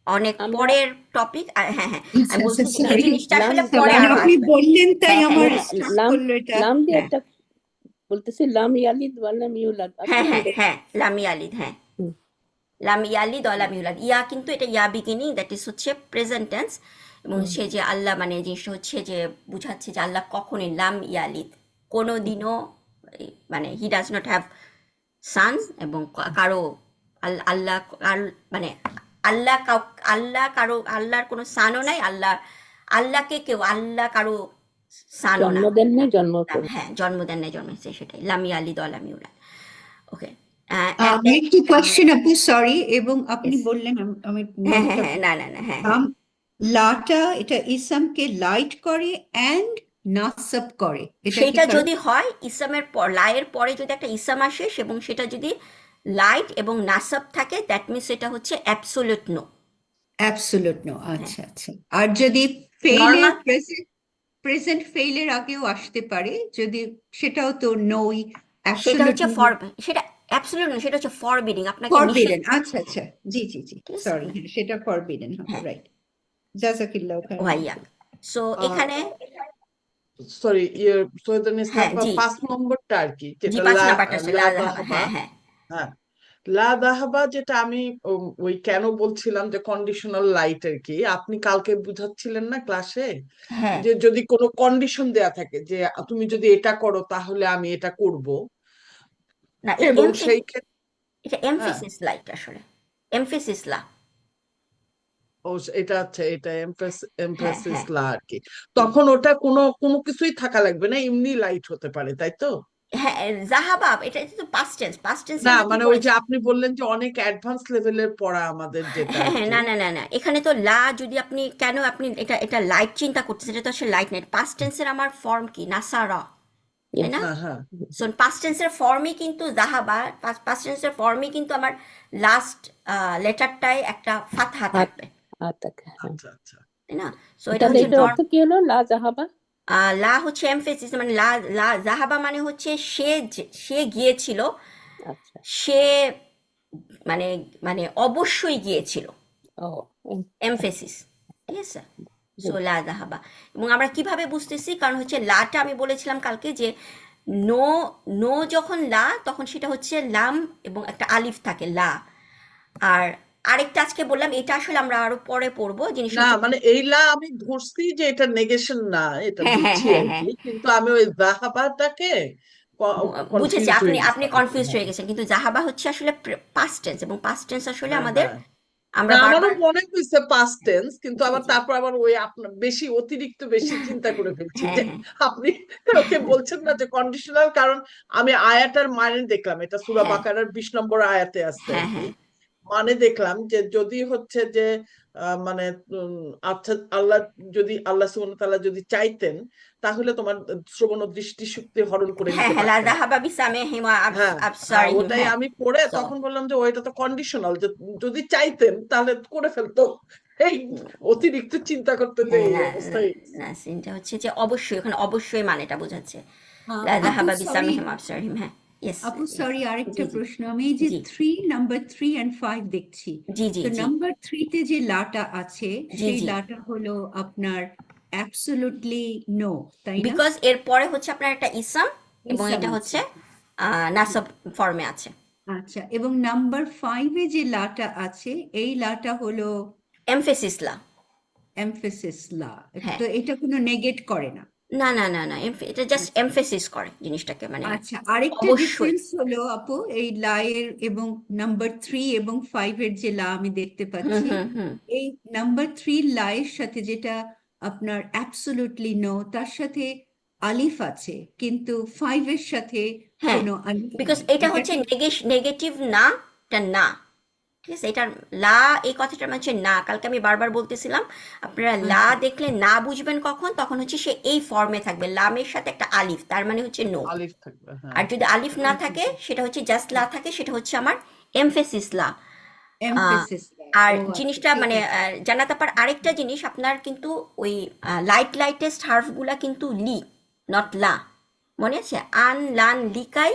অনেক আমরা পরের টপিক। হ্যাঁ হ্যাঁ, আচ্ছা আমি আচ্ছা, বলতেছি এই সরি, জিনিসটা আসলে লাম পরে মানে আরো আপনি আসবে। বললেন তাই হ্যাঁ আমার হ্যাঁ স্ট্রাক লাম করলো এটা। লাম দিয়ে হ্যাঁ একটা বলতেছি, লাম ইয়ালিদ ওয়ালাম ইউলাদ আছে হ্যাঁ না হ্যাঁ আমাদের? হ্যাঁ, লামি আলিদ, হ্যাঁ হুম, লামি আলিদ লামি উলাদ, ইয়া কিন্তু এটা ইয়া বিগিনিং, দ্যাট ইজ হচ্ছে প্রেজেন্ট টেন্স, এবং হুম, সে যে আল্লাহ, মানে জিনিসটা হচ্ছে যে বুঝাচ্ছে যে আল্লাহ কখনই লাম ইয়ালিদ, কোনো দিনও, মানে হি ডাজ নট হ্যাভ সান, এবং কারো আল্লাহ মানে আল্লাহ কারো, আল্লাহর কোনো সানও নাই, আল্লাহকে কেউ, আল্লাহ কারো সানও না। জন্ম দেন নাই, জন্ম করুন। হ্যাঁ, জন্ম দেন নাই, জন্মেছে, সেটাই লামি আলিদ লামি উলাদ। ওকে, আমি একটু কোয়েশ্চেন আপু, সরি, এবং আপনি বললেন আমি হ্যাঁ হ্যাঁ নোটটা হ্যাঁ, না না না, হ্যাঁ করলাম, লাটা এটা ইসমকে লাইট করে এন্ড নাসব করে, এটা কি সেটা correct? যদি হয় ইসমের পর, লায়ের পরে যদি একটা ইসম আসে এবং সেটা যদি লাইট এবং নাসাব থাকে, দ্যাট মিনস এটা হচ্ছে অ্যাবসোলিউট নো। অ্যাবসোলিউট নো, আচ্ছা আচ্ছা। আর যদি ফেইলের নর্মাল, প্রেজেন্ট ফেইলের আগেও আসতে পারে, যদি সেটাও তো নোই, সেটা অ্যাবসোলিউট হচ্ছে সেটা অ্যাবসোলিউট নো, সেটা হচ্ছে ফরবিডিং, আপনাকে নিষেধ, ফরবিডেন, আচ্ছা আচ্ছা, জি জি জি, ঠিক আছে? সরি, হ্যাঁ সেটা ফরবিডেন হবে, হ্যাঁ, রাইট। জাজাকিল্লাহ খাইরান। ওয়াইয়াক। সো এখানে, সরি, সৈয়দা নিসা, হ্যাঁ জি 5 নম্বরটা আর কি, জি, যেটা 5 লা নাম্বারটা আছে লা লা দাহাবা, দাহাবা। হ্যাঁ হ্যাঁ হ্যাঁ, লা দাহাবা, যেটা আমি ওই কেন বলছিলাম যে কন্ডিশনাল লাইট আর কি, আপনি কালকে বুঝাচ্ছিলেন না ক্লাসে, হ্যাঁ, যে যদি কোনো কন্ডিশন দেয়া থাকে যে তুমি যদি এটা করো তাহলে আমি এটা করব, না এটা এবং সেই ক্ষেত্রে, এটা হ্যাঁ, এমফেসিস লাইট আসলে, এমফেসিস লা, ও এটা আছে, এটা হ্যাঁ এমফাসিস হ্যাঁ লা আর কি, তখন ওটা কোনো কোনো কিছুই থাকা লাগবে না, এমনি লাইট হতে পারে, তাই তো? হ্যাঁ, জাহাবাব, এটা তো পাস্ট টেন্সে না আমরা কি মানে ওই যে বলেছি? আপনি বললেন যে অনেক অ্যাডভান্স লেভেলের পড়া আমাদের, যেটা হ্যাঁ আর হ্যাঁ, কি। না না না না, এখানে তো লা, যদি আপনি কেন আপনি এটা লাইট চিন্তা করতেছেন, এটা তো আসলে লাইট নেই, পাস্ট টেন্সের আমার ফর্ম কি? নাসারা, তাই না? হ্যাঁ হ্যাঁ, সো পাস্ট টেন্সের ফর্মই কিন্তু জাহাবা, পাস্ট টেন্সের ফর্মই কিন্তু আমার লাস্ট লেটারটায় একটা ফাতহা হাত থাকবে, হাত থাকে, হ্যাঁ। আচ্ছা আচ্ছা, তাই না? সো এটা তাহলে হচ্ছে এটার অর্থ কি হলো, লা জাহাবা? লা হচ্ছে এমফেসিস, মানে লা জাহাবা মানে হচ্ছে সে গিয়েছিল, আচ্ছা, সে মানে মানে অবশ্যই গিয়েছিল, ও এমফেসিস, ঠিক আছে? So good. লা জাহাবা। এবং আমরা কিভাবে বুঝতেছি, কারণ হচ্ছে লাটা আমি বলেছিলাম কালকে যে নো, নো যখন লা, তখন সেটা হচ্ছে লাম এবং একটা আলিফ থাকে লা। আর আরেকটা আজকে বললাম, এটা আসলে আমরা আরো পরে পড়বো, জিনিসটা না হচ্ছে, মানে এই লা আমি ধরছি যে এটা নেগেশন না, এটা হ্যাঁ হ্যাঁ বুঝছি হ্যাঁ আর হ্যাঁ, কি, কিন্তু আমি ওই জাহাবাটাকে বুঝেছি, কনফিউজ আপনি হয়ে আপনি গেছিলাম, কনফিউজ হ্যাঁ হয়ে গেছেন, কিন্তু জাহাবা হচ্ছে আসলে পাস্ট টেন্স, এবং পাস্ট টেন্স আসলে হ্যাঁ আমাদের, হ্যাঁ। আমরা না আমারও বারবার, মনে হয়েছে পাস্ট টেন্স, কিন্তু জি আবার জি, তারপর আবার ওই আপনার বেশি অতিরিক্ত বেশি চিন্তা করে ফেলছি হ্যাঁ যে হ্যাঁ আপনি ওকে বলছেন না যে কন্ডিশনাল, কারণ আমি আয়াটার মানে দেখলাম, এটা সূরা হ্যাঁ বাকারার 20 নম্বর আয়াতে আছে আর হ্যাঁ কি, হ্যাঁ, মানে দেখলাম যে যদি হচ্ছে যে মানে আচ্ছা, আল্লাহ যদি আল্লাহ সুবহানাহু ওয়া তাআলা যদি চাইতেন তাহলে তোমার শ্রবণ ও দৃষ্টি শক্তি হরণ করে হ্যাঁ নিতে হ্যাঁ, লা পারতেন। যাহাবা বিসামিহিম ওয়া হ্যাঁ হ্যাঁ, আবসারিহিম, ওটাই হ্যাঁ। আমি পড়ে সো তখন বললাম যে ওইটা তো কন্ডিশনাল, যে যদি চাইতেন তাহলে করে ফেলতো, এই অতিরিক্ত চিন্তা করতে যে হ্যাঁ, এই না না অবস্থায়। না, সিনটা হচ্ছে যে অবশ্যই, ওখানে অবশ্যই মানেটা বোঝাচ্ছে, লা আপু যাহাবা সরি বিসামিহিম আবসারিহিম। হ্যাঁ, ইয়েস, আপু সরি জি আরেকটা জি প্রশ্ন, আমি এই যে জি নাম্বার 3 and 5 দেখছি, জি জি তো জি নাম্বার 3 তে যে লাটা আছে জি সেই জি লাটা হলো আপনার অ্যাবসলিউটলি নো, তাই না? বিকজ এর পরে হচ্ছে আপনার একটা ইসাম এবং ইসাম এটা আছে। হচ্ছে নাসব ফর্মে আছে। আচ্ছা, এবং নাম্বার 5 যে লাটা আছে এই লাটা হলো এমফেসিস লা। এমফেসিস লা, হ্যাঁ, তো এটা কোনো নেগেট করে না। না না না না, এটা জাস্ট আচ্ছা এমফেসিস করে জিনিসটাকে, মানে আচ্ছা, আরেকটা অবশ্যই। ডিফারেন্স হলো আপু এই লায়ের এবং নাম্বার 3 এবং 5 এর যে লা আমি দেখতে হুম পাচ্ছি, হুম হুম। এই নাম্বার 3 লায়ের সাথে যেটা আপনার অ্যাবসলিউটলি নো তার সাথে আলিফ আছে, কিন্তু 5 এর সাথে হ্যাঁ, কোনো আলিফ বিকজ নাই, এটা এটা হচ্ছে কি? নেগেটিভ না, এটা না, ঠিক আছে। এটার লা, এই কথাটার মানে হচ্ছে না। কালকে আমি বারবার বলতেছিলাম, আপনারা লা আচ্ছা দেখলে না বুঝবেন কখন, তখন হচ্ছে সে এই ফর্মে থাকবে, লামের সাথে একটা আলিফ, তার মানে হচ্ছে নো। আলিফ থাকবে, হ্যাঁ। আর যদি আলিফ না থাকে, সেটা হচ্ছে জাস্ট লা থাকে, সেটা হচ্ছে আমার এমফেসিস লা। আহ, এমফেসিস লা, আর ও আচ্ছা জিনিসটা ঠিক মানে আছে। জানাতে পার আরেকটা জিনিস, আপনার কিন্তু ওই লাইটেস্ট হার্ফগুলা কিন্তু লি, নট লা, মনে আছে? আন লান লিকাই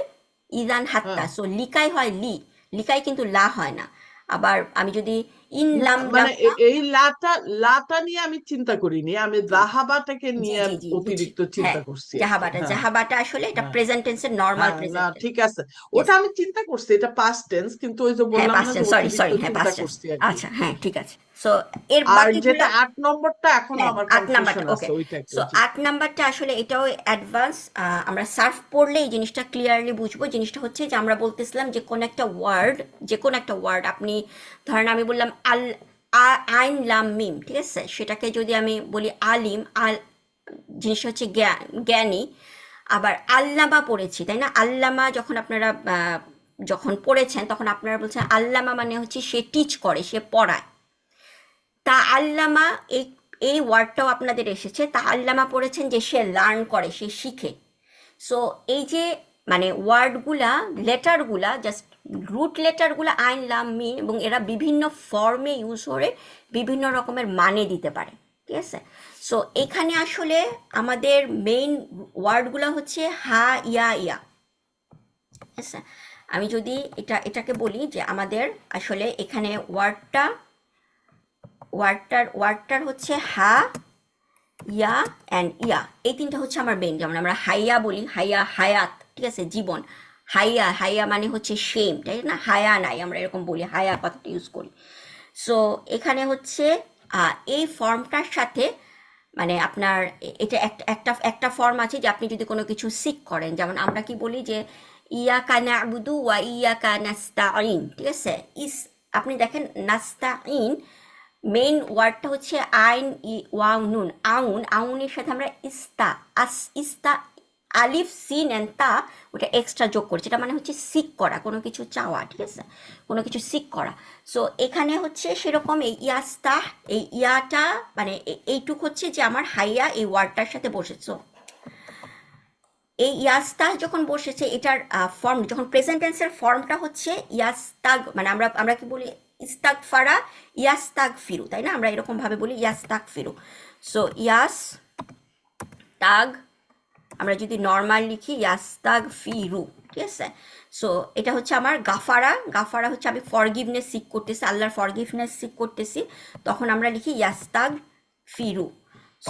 ইদান হাত্তা, হ্যাঁ, সো লিকাই হয় লি, লিকাই কিন্তু লা হয় না। আবার আমি যদি ইন না লাম মানে লাম্মা, এই লাটা নিয়ে আমি চিন্তা করিনি, আমি জি জাহাবাটাকে জি নিয়ে জি জি বুঝি। অতিরিক্ত হ্যাঁ, চিন্তা করছি আর কি। জাহাবাটা, হ্যাঁ জাহাবাটা আসলে এটা হ্যাঁ প্রেজেন্ট টেন্সের নর্মাল হ্যাঁ, না প্রেজেন্ট টেন্স। ঠিক আছে, ইয়েস, ওটা আমি চিন্তা করছি, এটা পাস্ট টেন্স, কিন্তু ওই যে হ্যাঁ বললাম পাস্ট না যে টেন্স, সরি অতিরিক্ত সরি, হ্যাঁ চিন্তা পাস্ট টেন্স। করছি আর কি। আচ্ছা, হ্যাঁ ঠিক আছে। সো এর আর যেটা বাকিগুলা, 8 নম্বরটা এখনো হ্যাঁ আমার 8 নাম্বারটা কনফিউশন ওকে। আছে ওইটা একটু, সো জি। 8 নাম্বারটা আসলে এটাও অ্যাডভান্স, আমরা সার্ফ পড়লে এই জিনিসটা ক্লিয়ারলি বুঝবো। জিনিসটা হচ্ছে যে আমরা বলতেছিলাম যে কোন একটা ওয়ার্ড, যে কোন একটা ওয়ার্ড আপনি ধরেন, আমি বললাম আইন লাম মিম, ঠিক আছে, সেটাকে যদি আমি বলি আলিম, জিনিসটা হচ্ছে জ্ঞানী। আবার আল্লামা পড়েছি, তাই না? আল্লামা যখন আপনারা যখন পড়েছেন, তখন আপনারা বলছেন আল্লামা মানে হচ্ছে সে টিচ করে, সে পড়ায়। তা আল্লামা, এই এই ওয়ার্ডটাও আপনাদের এসেছে, তা আল্লামা পড়েছেন যে সে লার্ন করে, সে শিখে। সো এই যে মানে ওয়ার্ডগুলা, লেটারগুলা, জাস্ট রুট লেটারগুলা আইন লাম মিম, এবং এরা বিভিন্ন ফর্মে ইউজ করে বিভিন্ন রকমের মানে দিতে পারে, ঠিক আছে। সো এখানে আসলে আমাদের মেইন ওয়ার্ডগুলা হচ্ছে হা, ইয়া, ইয়া, ঠিক আছে। আমি যদি এটাকে বলি যে আমাদের আসলে এখানে ওয়ার্ডটার হচ্ছে হা, ইয়া অ্যান্ড ইয়া, এই তিনটা হচ্ছে আমার মেইন। যেমন আমরা হাইয়া বলি, হাইয়া হায়াত, ঠিক আছে, জীবন। হাইয়া, হাইয়া মানে হচ্ছে সেম, তাই না? হায়া নাই, আমরা এরকম বলি, হায়া কথাটা ইউজ করি। সো এখানে হচ্ছে এই ফর্মটার সাথে মানে আপনার এটা একটা ফর্ম আছে যে আপনি যদি কোনো কিছু সিক করেন, যেমন আমরা কি বলি যে ইয়াকা না'বুদু ওয়া ইয়াকা নাস্তাইন, ঠিক আছে। আপনি দেখেন নাস্তাইন, মেইন ওয়ার্ডটা হচ্ছে আইন ওয়াও নুন, আউনের সাথে আমরা ইস্তা আলিফ সিন অ্যান্ড তা, ওটা এক্সট্রা যোগ করছে, এটা মানে হচ্ছে সিক করা, কোনো কিছু চাওয়া, ঠিক আছে, কোনো কিছু সিক করা। সো এখানে হচ্ছে সেরকম এই ইয়াস্তা, এই ইয়াটা মানে এইটুক হচ্ছে যে আমার হাইয়া এই ওয়ার্ডটার সাথে বসেছে। এই ইয়াস্তাগ যখন বসেছে, এটার ফর্ম যখন প্রেজেন্ট টেন্সের ফর্মটা হচ্ছে ইয়াস্তাগ, মানে আমরা কি বলি ইস্তাগ ফারা, ইয়াস্তাগ ফিরু, তাই না? আমরা এরকম ভাবে বলি ইয়াস্তাগ ফিরু। সো ইয়াস তাগ, আমরা যদি নর্মাল লিখি ইয়াস্তাগ ফিরু, ঠিক আছে। সো এটা হচ্ছে আমার গাফারা হচ্ছে আমি ফরগিভনেস সিক করতেছি, আল্লাহর ফরগিভনেস সিক করতেছি, তখন আমরা লিখি ইয়াস্তাগ ফিরু।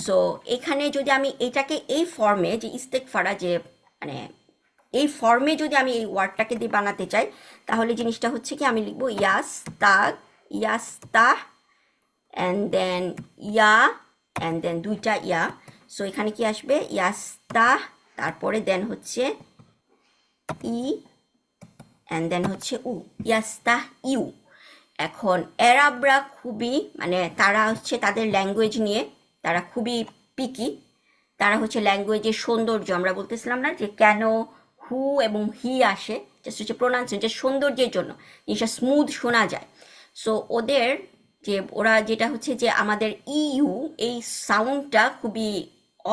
সো এখানে যদি আমি এটাকে এই ফর্মে, যে ইস্তেগফারা, যে মানে এই ফর্মে যদি আমি এই ওয়ার্ডটাকে দিয়ে বানাতে চাই, তাহলে জিনিসটা হচ্ছে কি, আমি লিখবো ইয়াস্তাহ and then yeah and then দুইটা ইয়া। সো এখানে কি আসবে? ইয়াস্তাহ, তারপরে দেন হচ্ছে ই অ্যান্ড দেন হচ্ছে উ, ইয়াস্তাহ ইউ। এখন অ্যারাবরা খুবই মানে তারা হচ্ছে তাদের ল্যাঙ্গুয়েজ নিয়ে তারা খুবই পিকি, তারা হচ্ছে ল্যাঙ্গুয়েজের সৌন্দর্য, আমরা বলতেছিলাম না যে কেন হু এবং হি আসে, জাস্ট হচ্ছে প্রোনাউন্সিয়েশন, যে সৌন্দর্যের জন্য জিনিসটা স্মুথ শোনা যায়। সো ওদের যে ওরা যেটা হচ্ছে যে আমাদের ইউ, এই সাউন্ডটা খুবই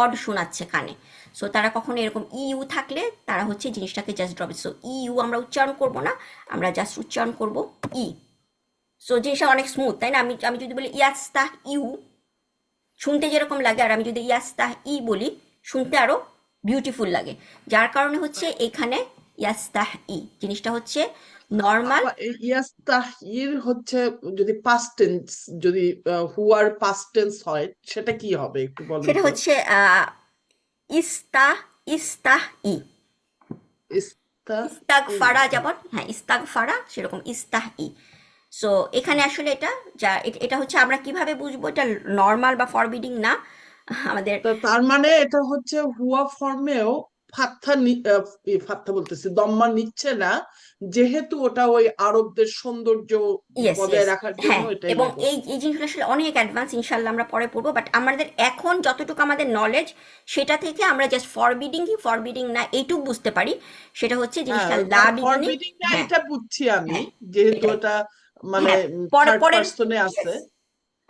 অড শোনাচ্ছে কানে। সো তারা কখনো এরকম ইউ থাকলে তারা হচ্ছে জিনিসটাকে জাস্ট ড্রপ, সো ইউ আমরা উচ্চারণ করব না, আমরা জাস্ট উচ্চারণ করব ই। সো জিনিসটা অনেক স্মুথ, তাই না? আমি যদি বলি ইয়াস্তাহ ইউ, শুনতে যেরকম লাগে, আর আমি যদি ইয়াস্তাহ ই বলি, শুনতে আরো বিউটিফুল লাগে, যার কারণে হচ্ছে এখানে ইয়াস্তাহি জিনিসটা হচ্ছে নর্মাল। আবার এই ইয়াস্তাহির হচ্ছে যদি পাস্ট টেন্স, যদি হুয়ার পাস্ট টেন্স হয় সেটা কি হবে একটু বলেন সেটা তো। হচ্ছে ইস্তাহি, ইস্তাগফারা, ইস্তাহি। যেমন হ্যাঁ ইস্তাগফারা সেরকম ইস্তাহি। সো এখানে আসলে এটা এটা হচ্ছে আমরা কিভাবে বুঝবো এটা নর্মাল বা ফরবিডিং না আমাদের। তো তার মানে এটা হচ্ছে হুয়া ফর্মেও ফাত্থা বলতেছি, দম্মা নিচ্ছে না, যেহেতু ওটা ওই আরবদের সৌন্দর্য ইয়েস বজায় ইয়েস, রাখার জন্য হ্যাঁ, এটাই এবং করছে। এই জিনিসগুলো আসলে অনেক অ্যাডভান্স, ইনশাল্লাহ আমরা পরে পড়বো, বাট আমাদের এখন যতটুকু আমাদের নলেজ সেটা থেকে আমরা জাস্ট ফরবিডিং কি ফরবিডিং না এইটুকু বুঝতে পারি। সেটা হচ্ছে হ্যাঁ, জিনিসটা লা বিগিনিং। ফরবিডিং না হ্যাঁ এটা বুঝছি আমি, হ্যাঁ যেহেতু এটাই, এটা মানে হ্যাঁ থার্ড পরের পার্সনে আছে, yes,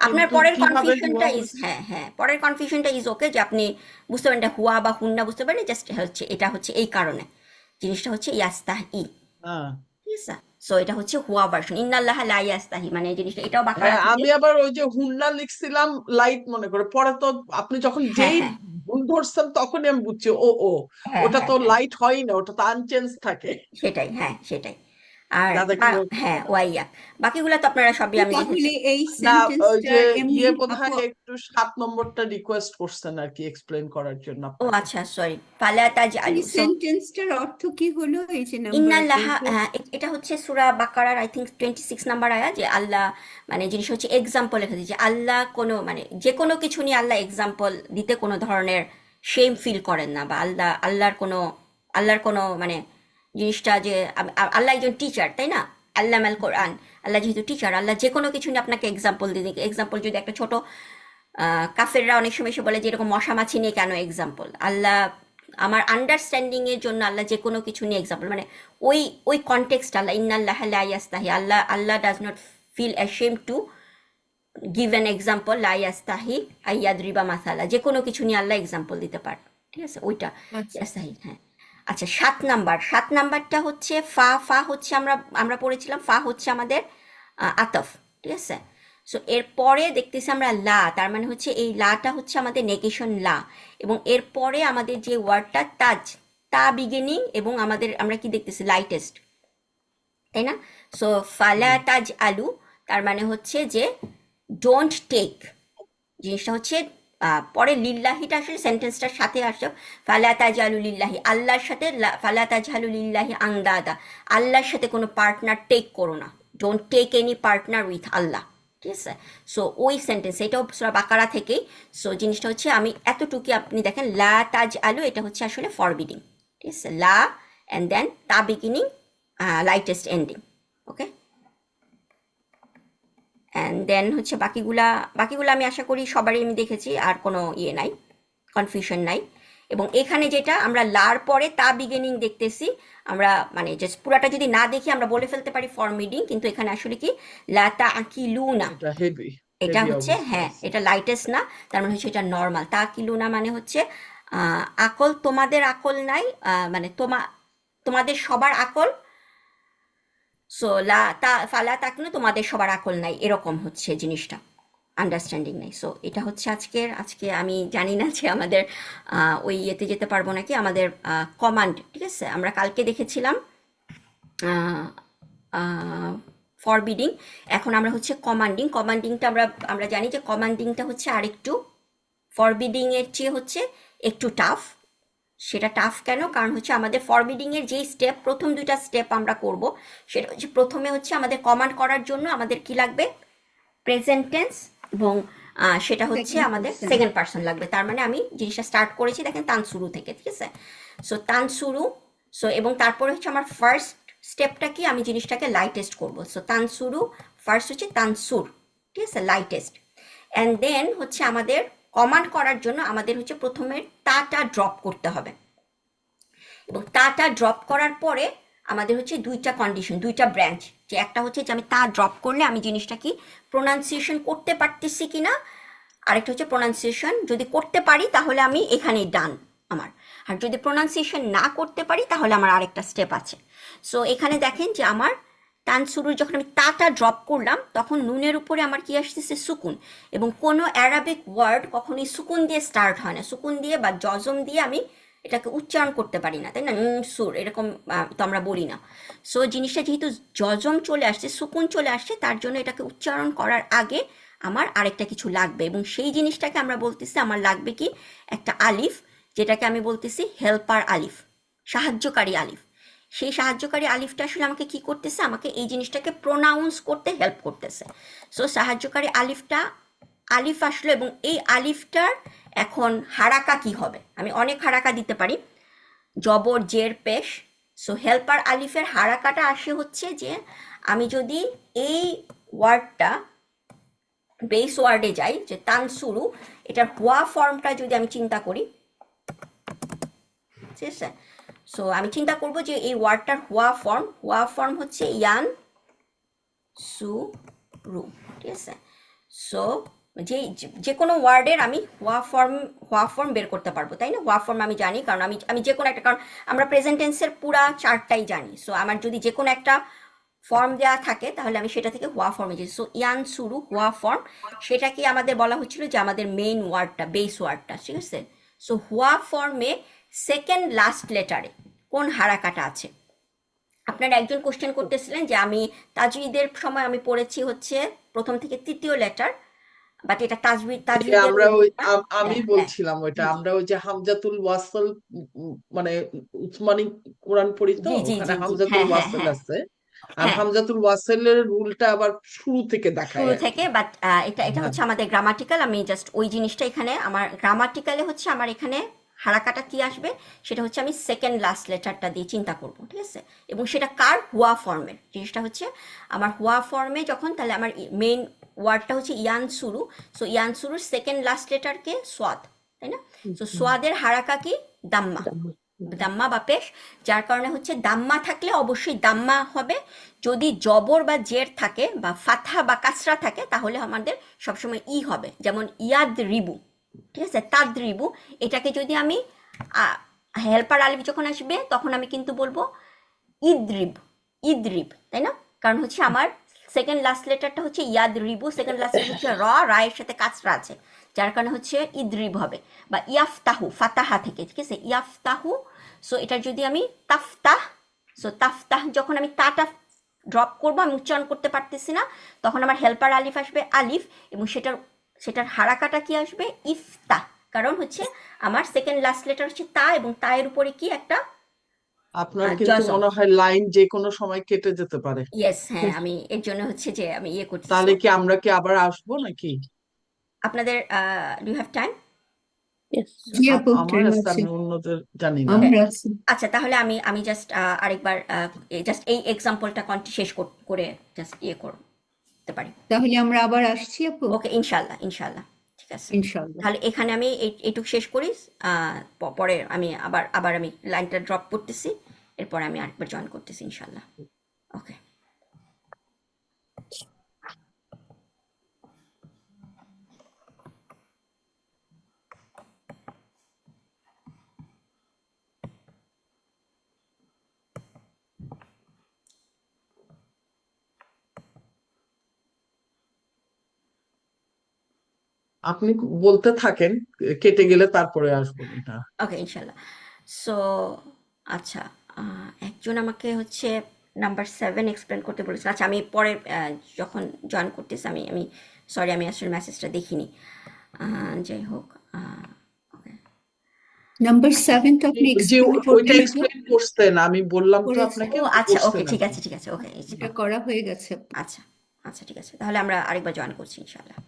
আপনার কিন্তু পরের কিভাবে কনফিউশনটা হুয়া ইজ, হচ্ছে। হ্যাঁ হ্যাঁ পরের কনফিউশনটা ইজ ওকে, যে আপনি বুঝতে পারেন এটা হুয়া বা হুন্না বুঝতে পারেন, জাস্ট হচ্ছে এটা হচ্ছে এই কারণে জিনিসটা হচ্ছে ইয়াস্তাহি, হ্যাঁ ঠিক আছে। সো এটা হচ্ছে হুয়া ভার্সন, ইন্নাল্লাহ লা ইয়াস্তাহি, মানে জিনিসটা এটাও বাকারা হ্যাঁ, থেকে। আমি আবার ওই যে হুন্না লিখছিলাম লাইট মনে করে, পরে তো আপনি যখন হ্যাঁ যেই হ্যাঁ ভুল ধরছেন তখনই আমি বুঝছি ও ও হ্যাঁ ওটা হ্যাঁ তো হ্যাঁ লাইট হয়ই না, ওটা তো আনচেঞ্জ থাকে। সেটাই, হ্যাঁ সেটাই। আর রাধাকে হ্যাঁ ওয়াইয়া, বাকিগুলো তো আপনারা সবই তো আমি দেখেছি। তাহলে এই না, ওই যে সেন্টেন্সটার এমনি ইয়ে আপু, বোধহয় একটু 7 নম্বরটা রিকোয়েস্ট করছেন আর কি, এক্সপ্লেন করার জন্য ও আপনাকে। আচ্ছা সরি, ফালা তাজ এই আলু। সো সেন্টেন্সটার অর্থ কি হলো, এই যে নাম্বার ইন্নাল্লাহা, 8? এটা হচ্ছে সূরা বাকারার আই থিংক 26 নাম্বার আয়া, যে আল্লাহ মানে জিনিস হচ্ছে এক্সাম্পল লেখা দিয়েছে, আল্লাহ কোনো মানে যে কোনো কিছু নিয়ে আল্লাহ এক্সাম্পল দিতে কোনো ধরনের শেম ফিল করেন না, বা আল্লাহর কোনো মানে জিনিসটা যে আল্লাহ একজন টিচার, তাই না? আল্লাহ আল কোরআন, আল্লাহ যেহেতু টিচার, আল্লাহ যে কোনো কিছু নিয়ে আপনাকে এক্সাম্পল দিয়ে দিকে। এক্সাম্পল যদি একটা ছোট কাফেররা অনেক সময় এসে বলে যে এরকম মশা মাছি নিয়ে কেন এক্সাম্পল, আল্লাহ আমার আন্ডারস্ট্যান্ডিং এর জন্য আল্লাহ যে কোনো কিছু নিয়ে এক্সাম্পল, মানে ওই কনটেক্সট আল্লাহ ইন্নাল্লাহ লা ইয়াস্তাহি, Allah does not feel ashamed to give an example, লা ইয়াস্তাহি আইয়াদরিবা মাসালা, যে কোনো কিছু নিয়ে আল্লাহ এক্সাম্পল দিতে পারে, ঠিক আছে ওইটা আচ্ছা, ইয়াস্তাহি। হ্যাঁ আচ্ছা, 7 নাম্বারটা হচ্ছে ফা হচ্ছে আমরা পড়েছিলাম, ফা হচ্ছে আমাদের আতফ, ঠিক আছে। সো এরপরে দেখতেছি আমরা লা, তার মানে হচ্ছে এই লাটা হচ্ছে আমাদের নেগেশন লা, এবং এরপরে আমাদের যে ওয়ার্ডটা তাজ, তা বিগিনিং, এবং আমরা কি দেখতেছি লাইটেস্ট, তাই না? সো ফালা তাজ আলু, তার মানে হচ্ছে যে ডোন্ট টেক, জিনিসটা হচ্ছে পরে লিল্লাহিটা আসলে সেন্টেন্সটার সাথে আসছে, ফালা তাজআলু লিল্লাহি, আল্লাহর সাথে ফালা তাজআলু লিল্লাহি আন্দাদা, আল্লাহর সাথে কোনো পার্টনার টেক করো না, don't take any partner with Allah, ঠিক আছে। সো ওই সেন্টেন্স, এটাও সূরা বাকারা থেকেই। সো জিনিসটা হচ্ছে আমি এতটুকু আপনি দেখেন, লা তাজআলু এটা হচ্ছে আসলে ফরবিডিং, ঠিক আছে, লা অ্যান্ড দেন তা beginning, lightest ending, okay. And then হচ্ছে বাকিগুলা আমি আশা করি সবারই আমি দেখেছি, আর কোনো ইয়ে নাই, কনফিউশন নাই। এবং এখানে যেটা আমরা লার পরে তা বিগিনিং দেখতেছি, আমরা মানে জাস্ট পুরাটা যদি না দেখি আমরা বলে ফেলতে পারি ফরমিডিং, কিন্তু এখানে আসলে কি লা তা আকিলুনা, এটা হেভি এটা হেভি হচ্ছে অবস্থা হ্যাঁ আছে। এটা লাইটেস্ট না, তার মানে হচ্ছে এটা নর্মাল। তা কিলুনা মানে হচ্ছে আকল, তোমাদের আকল নাই, মানে তোমাদের সবার আকল, সো ফালা তাকনু, তোমাদের সবার আকল নাই, এরকম হচ্ছে জিনিসটা, আন্ডারস্ট্যান্ডিং নাই। সো এটা হচ্ছে আজকে আমি জানি না যে আমাদের ওই ইয়েতে যেতে পারবো নাকি, আমাদের কমান্ড, ঠিক আছে। আমরা কালকে দেখেছিলাম ফরবিডিং, এখন আমরা হচ্ছে কমান্ডিংটা আমরা জানি যে কমান্ডিংটা হচ্ছে আরেকটু ফরবিডিং এর চেয়ে হচ্ছে একটু টাফ। সেটা টাফ কেন? কারণ হচ্ছে আমাদের ফরবিডিং এর যেই স্টেপ, প্রথম 2টা স্টেপ আমরা করব, সেটা হচ্ছে প্রথমে হচ্ছে আমাদের কমান্ড করার জন্য আমাদের কি লাগবে, প্রেজেন্ট টেন্স, এবং সেটা হচ্ছে সেকেন্ড আমাদের পার্সন। সেকেন্ড পার্সন লাগবে। তার মানে আমি জিনিসটা স্টার্ট করেছি দেখেন তানসুরু থেকে, ঠিক আছে। সো তানসুরু, সো এবং তারপরে হচ্ছে আমার ফার্স্ট স্টেপটা কি, আমি জিনিসটাকে লাইটেস্ট করব। সো তানসুরু ফার্স্ট হচ্ছে তানসুর, ঠিক আছে, লাইটেস্ট। অ্যান্ড দেন হচ্ছে আমাদের কমান্ড করার জন্য আমাদের হচ্ছে প্রথমে তাটা ড্রপ করতে হবে, এবং তাটা ড্রপ করার পরে আমাদের হচ্ছে 2টা কন্ডিশন, 2টা ব্রাঞ্চ, যে একটা হচ্ছে যে আমি তা ড্রপ করলে আমি জিনিসটা কি প্রোনাউন্সিয়েশন করতে পারতেছি কিনা, আরেকটা হচ্ছে প্রোনাউন্সিয়েশন যদি করতে পারি তাহলে আমি এখানেই ডান আমার, আর যদি প্রোনাউন্সিয়েশন না করতে পারি তাহলে আমার আরেকটা স্টেপ আছে। সো এখানে দেখেন যে আমার তানসুরুর যখন আমি তাটা ড্রপ করলাম তখন নুনের উপরে আমার কি আসতেছে, সুকুন, এবং কোনো অ্যারাবিক ওয়ার্ড কখনোই সুকুন দিয়ে স্টার্ট হয় না, সুকুন দিয়ে বা জজম দিয়ে আমি এটাকে উচ্চারণ করতে পারি না, তাই না? সুর এরকম তো আমরা বলি না। সো জিনিসটা যেহেতু জজম চলে আসছে, সুকুন চলে আসছে, তার জন্য এটাকে উচ্চারণ করার আগে আমার আরেকটা কিছু লাগবে, এবং সেই জিনিসটাকে আমরা বলতেছি আমার লাগবে কি একটা আলিফ, যেটাকে আমি বলতেছি হেল্পার আলিফ, সাহায্যকারী আলিফ। সেই সাহায্যকারী আলিফটা আসলে আমাকে কি করতেছে, আমাকে এই জিনিসটাকে প্রোনাউন্স করতে হেল্প করতেছে। সো সাহায্যকারী আলিফটা, আলিফ আসলো, এবং এই আলিফটার এখন হারাকা কি হবে? আমি অনেক হারাকা দিতে পারি, জবর, জের, পেশ। সো হেল্পার আলিফের হারাকাটা আসে হচ্ছে যে আমি যদি এই ওয়ার্ডটা বেস ওয়ার্ডে যাই, যে তানসুরু, এটার হুয়া ফর্মটা যদি আমি চিন্তা করি, ঠিক আছে? সো আমি চিন্তা করব যে এই ওয়ার্ডটার হুয়া ফর্ম হচ্ছে ইয়ান সু রু, ঠিক আছে? সো যে কোনো ওয়ার্ডের আমি হুয়া ফর্ম বের করতে পারবো, তাই না? হুয়া ফর্ম আমি জানি, কারণ আমি যে কোনো একটা, কারণ আমরা প্রেজেন্ট টেন্সের পুরা চারটাই জানি। সো আমার যদি যে কোনো একটা ফর্ম দেওয়া থাকে তাহলে আমি সেটা থেকে হুয়া ফর্মে যাই। সো ইয়ান সুরু হুয়া ফর্ম, সেটাকে আমাদের বলা হচ্ছিল যে আমাদের মেইন ওয়ার্ডটা, বেস ওয়ার্ডটা, ঠিক আছে? সো হুয়া ফর্মে সেকেন্ড লাস্ট লেটারে কোন হারাকাটা আছে? আপনারা একজন কোশ্চেন করতেছিলেন যে আমি তাজউইদের সময় আমি পড়েছি হচ্ছে প্রথম থেকে তৃতীয় লেটার, বাট এটা তাজউইদের আমরা ওই আমি হ্যাঁ, বলছিলাম ওইটা, জি, আমরা ওই যে হামজাতুল ওয়াসল মানে উসমানী কোরআন পড়ি তো, জি, জি, ওখানে জি, জি, হামজাতুল হ্যাঁ, হ্যাঁ, ওয়াসল হ্যাঁ, আছে, আর হ্যাঁ, হামজাতুল ওয়াসলের রুলটা আবার শুরু থেকে দেখায় শুরু আর থেকে, কি। বাট এটা হ্যাঁ, হচ্ছে আমাদের গ্রামাটিক্যাল। আমি জাস্ট ওই জিনিসটা এখানে আমার গ্রামাটিক্যালে হচ্ছে আমার এখানে হারাকাটা কি আসবে, সেটা হচ্ছে আমি সেকেন্ড লাস্ট লেটারটা দিয়ে চিন্তা করব, ঠিক আছে? এবং সেটা কার হুয়া ফর্মের জিনিসটা হচ্ছে আমার হুয়া ফর্মে যখন, তাহলে আমার মেইন ওয়ার্ডটা হচ্ছে ইয়ান সুরু। সো ইয়ান সুরুর সেকেন্ড লাস্ট লেটারকে সোয়াদ, তাই না? সো সোয়াদের হারাকা কি? দাম্মা, দাম্মা বা পেশ। যার কারণে হচ্ছে দাম্মা থাকলে অবশ্যই দাম্মা হবে, যদি জবর বা জের থাকে বা ফাথা বা কাসরা থাকে তাহলে আমাদের সবসময় ই হবে। যেমন ইয়াদ রিবু, ঠিক আছে? তাদ রিবু, এটাকে যদি আমি হেল্পার আলিফ যখন আসবে তখন আমি কিন্তু বলবো ইদ্রিব, ইদ্রিব, তাই না? কারণ হচ্ছে আমার সেকেন্ড লাস্ট লেটারটা হচ্ছে ইয়াদ রিবু, সেকেন্ড লাস্ট লেটার হচ্ছে রায়ের সাথে কাসরা আছে, যার কারণে হচ্ছে ইদ্রিব হবে। বা ইয়াফতাহু, ফাতাহা থেকে, ঠিক আছে? ইয়াফতাহু। সো এটার যদি আমি তাফতাহ, সো তাফতাহ যখন আমি তাটা ড্রপ করবো, আমি উচ্চারণ করতে পারতেছি না, তখন আমার হেল্পার আলিফ আসবে আলিফ, এবং সেটার হারাকাটা কি আসবে? ইফতাহ। কারণ হচ্ছে আমার সেকেন্ড লাস্ট লেটার হচ্ছে তা, এবং তায়ের উপরে কি একটা আপনার কিন্তু জজম। মনে হয় লাইন যে কোনো সময় কেটে যেতে পারে। ইয়েস, হ্যাঁ, আমি এর জন্য হচ্ছে যে আমি ইয়ে করতেছি। তাহলে কি আমরা কি আবার আসবো নাকি? আপনাদের do you have time? Yes. জি আপু, আমার টাইম আছে, আছে, আমি অন্যদের জানি না। আমরা আছি। আচ্ছা, তাহলে আমি জাস্ট আরেকবার জাস্ট এই এক্সাম্পলটা শেষ করে জাস্ট ইয়ে করতে পারি। তাহলে আমরা আবার আসছি আপু, ওকে, ইনশাল্লাহ, ইনশাল্লাহ, ঠিক আছে। ইনশাআল্লাহ। তাহলে এখানে আমি এইটুকু শেষ করি, পরে আমি আবার আমি লাইনটা ড্রপ করতেছি, এরপর আমি আরেকবার জয়েন করতেছি ইনশাল্লাহ। ওকে। আপনি বলতে থাকেন, কেটে গেলে তারপরে আসবো এটা। ওকে, ইনশাল্লাহ। সো আচ্ছা, একজন আমাকে হচ্ছে নাম্বার 7 এক্সপ্লেন করতে বলেছিল। আচ্ছা, আমি পরে যখন জয়েন করতেছি আমি সরি, আমি আসলে মেসেজটা দেখিনি। যাই হোক, ওকে, নাম্বার 7 তো আপনি যে এক্সপ্লেন ওইটা করলেন তো, এক্সপ্লেন করতেন, আমি বললাম তো করেছে। আপনাকে, ও ওটা আচ্ছা, ওকে, করছেন ঠিক আপনি। আছে, ঠিক আছে, ওকে, এটা করা হয়ে গেছে। আচ্ছা, আচ্ছা, ঠিক আছে, তাহলে আমরা আরেকবার জয়েন করছি ইনশাল্লাহ।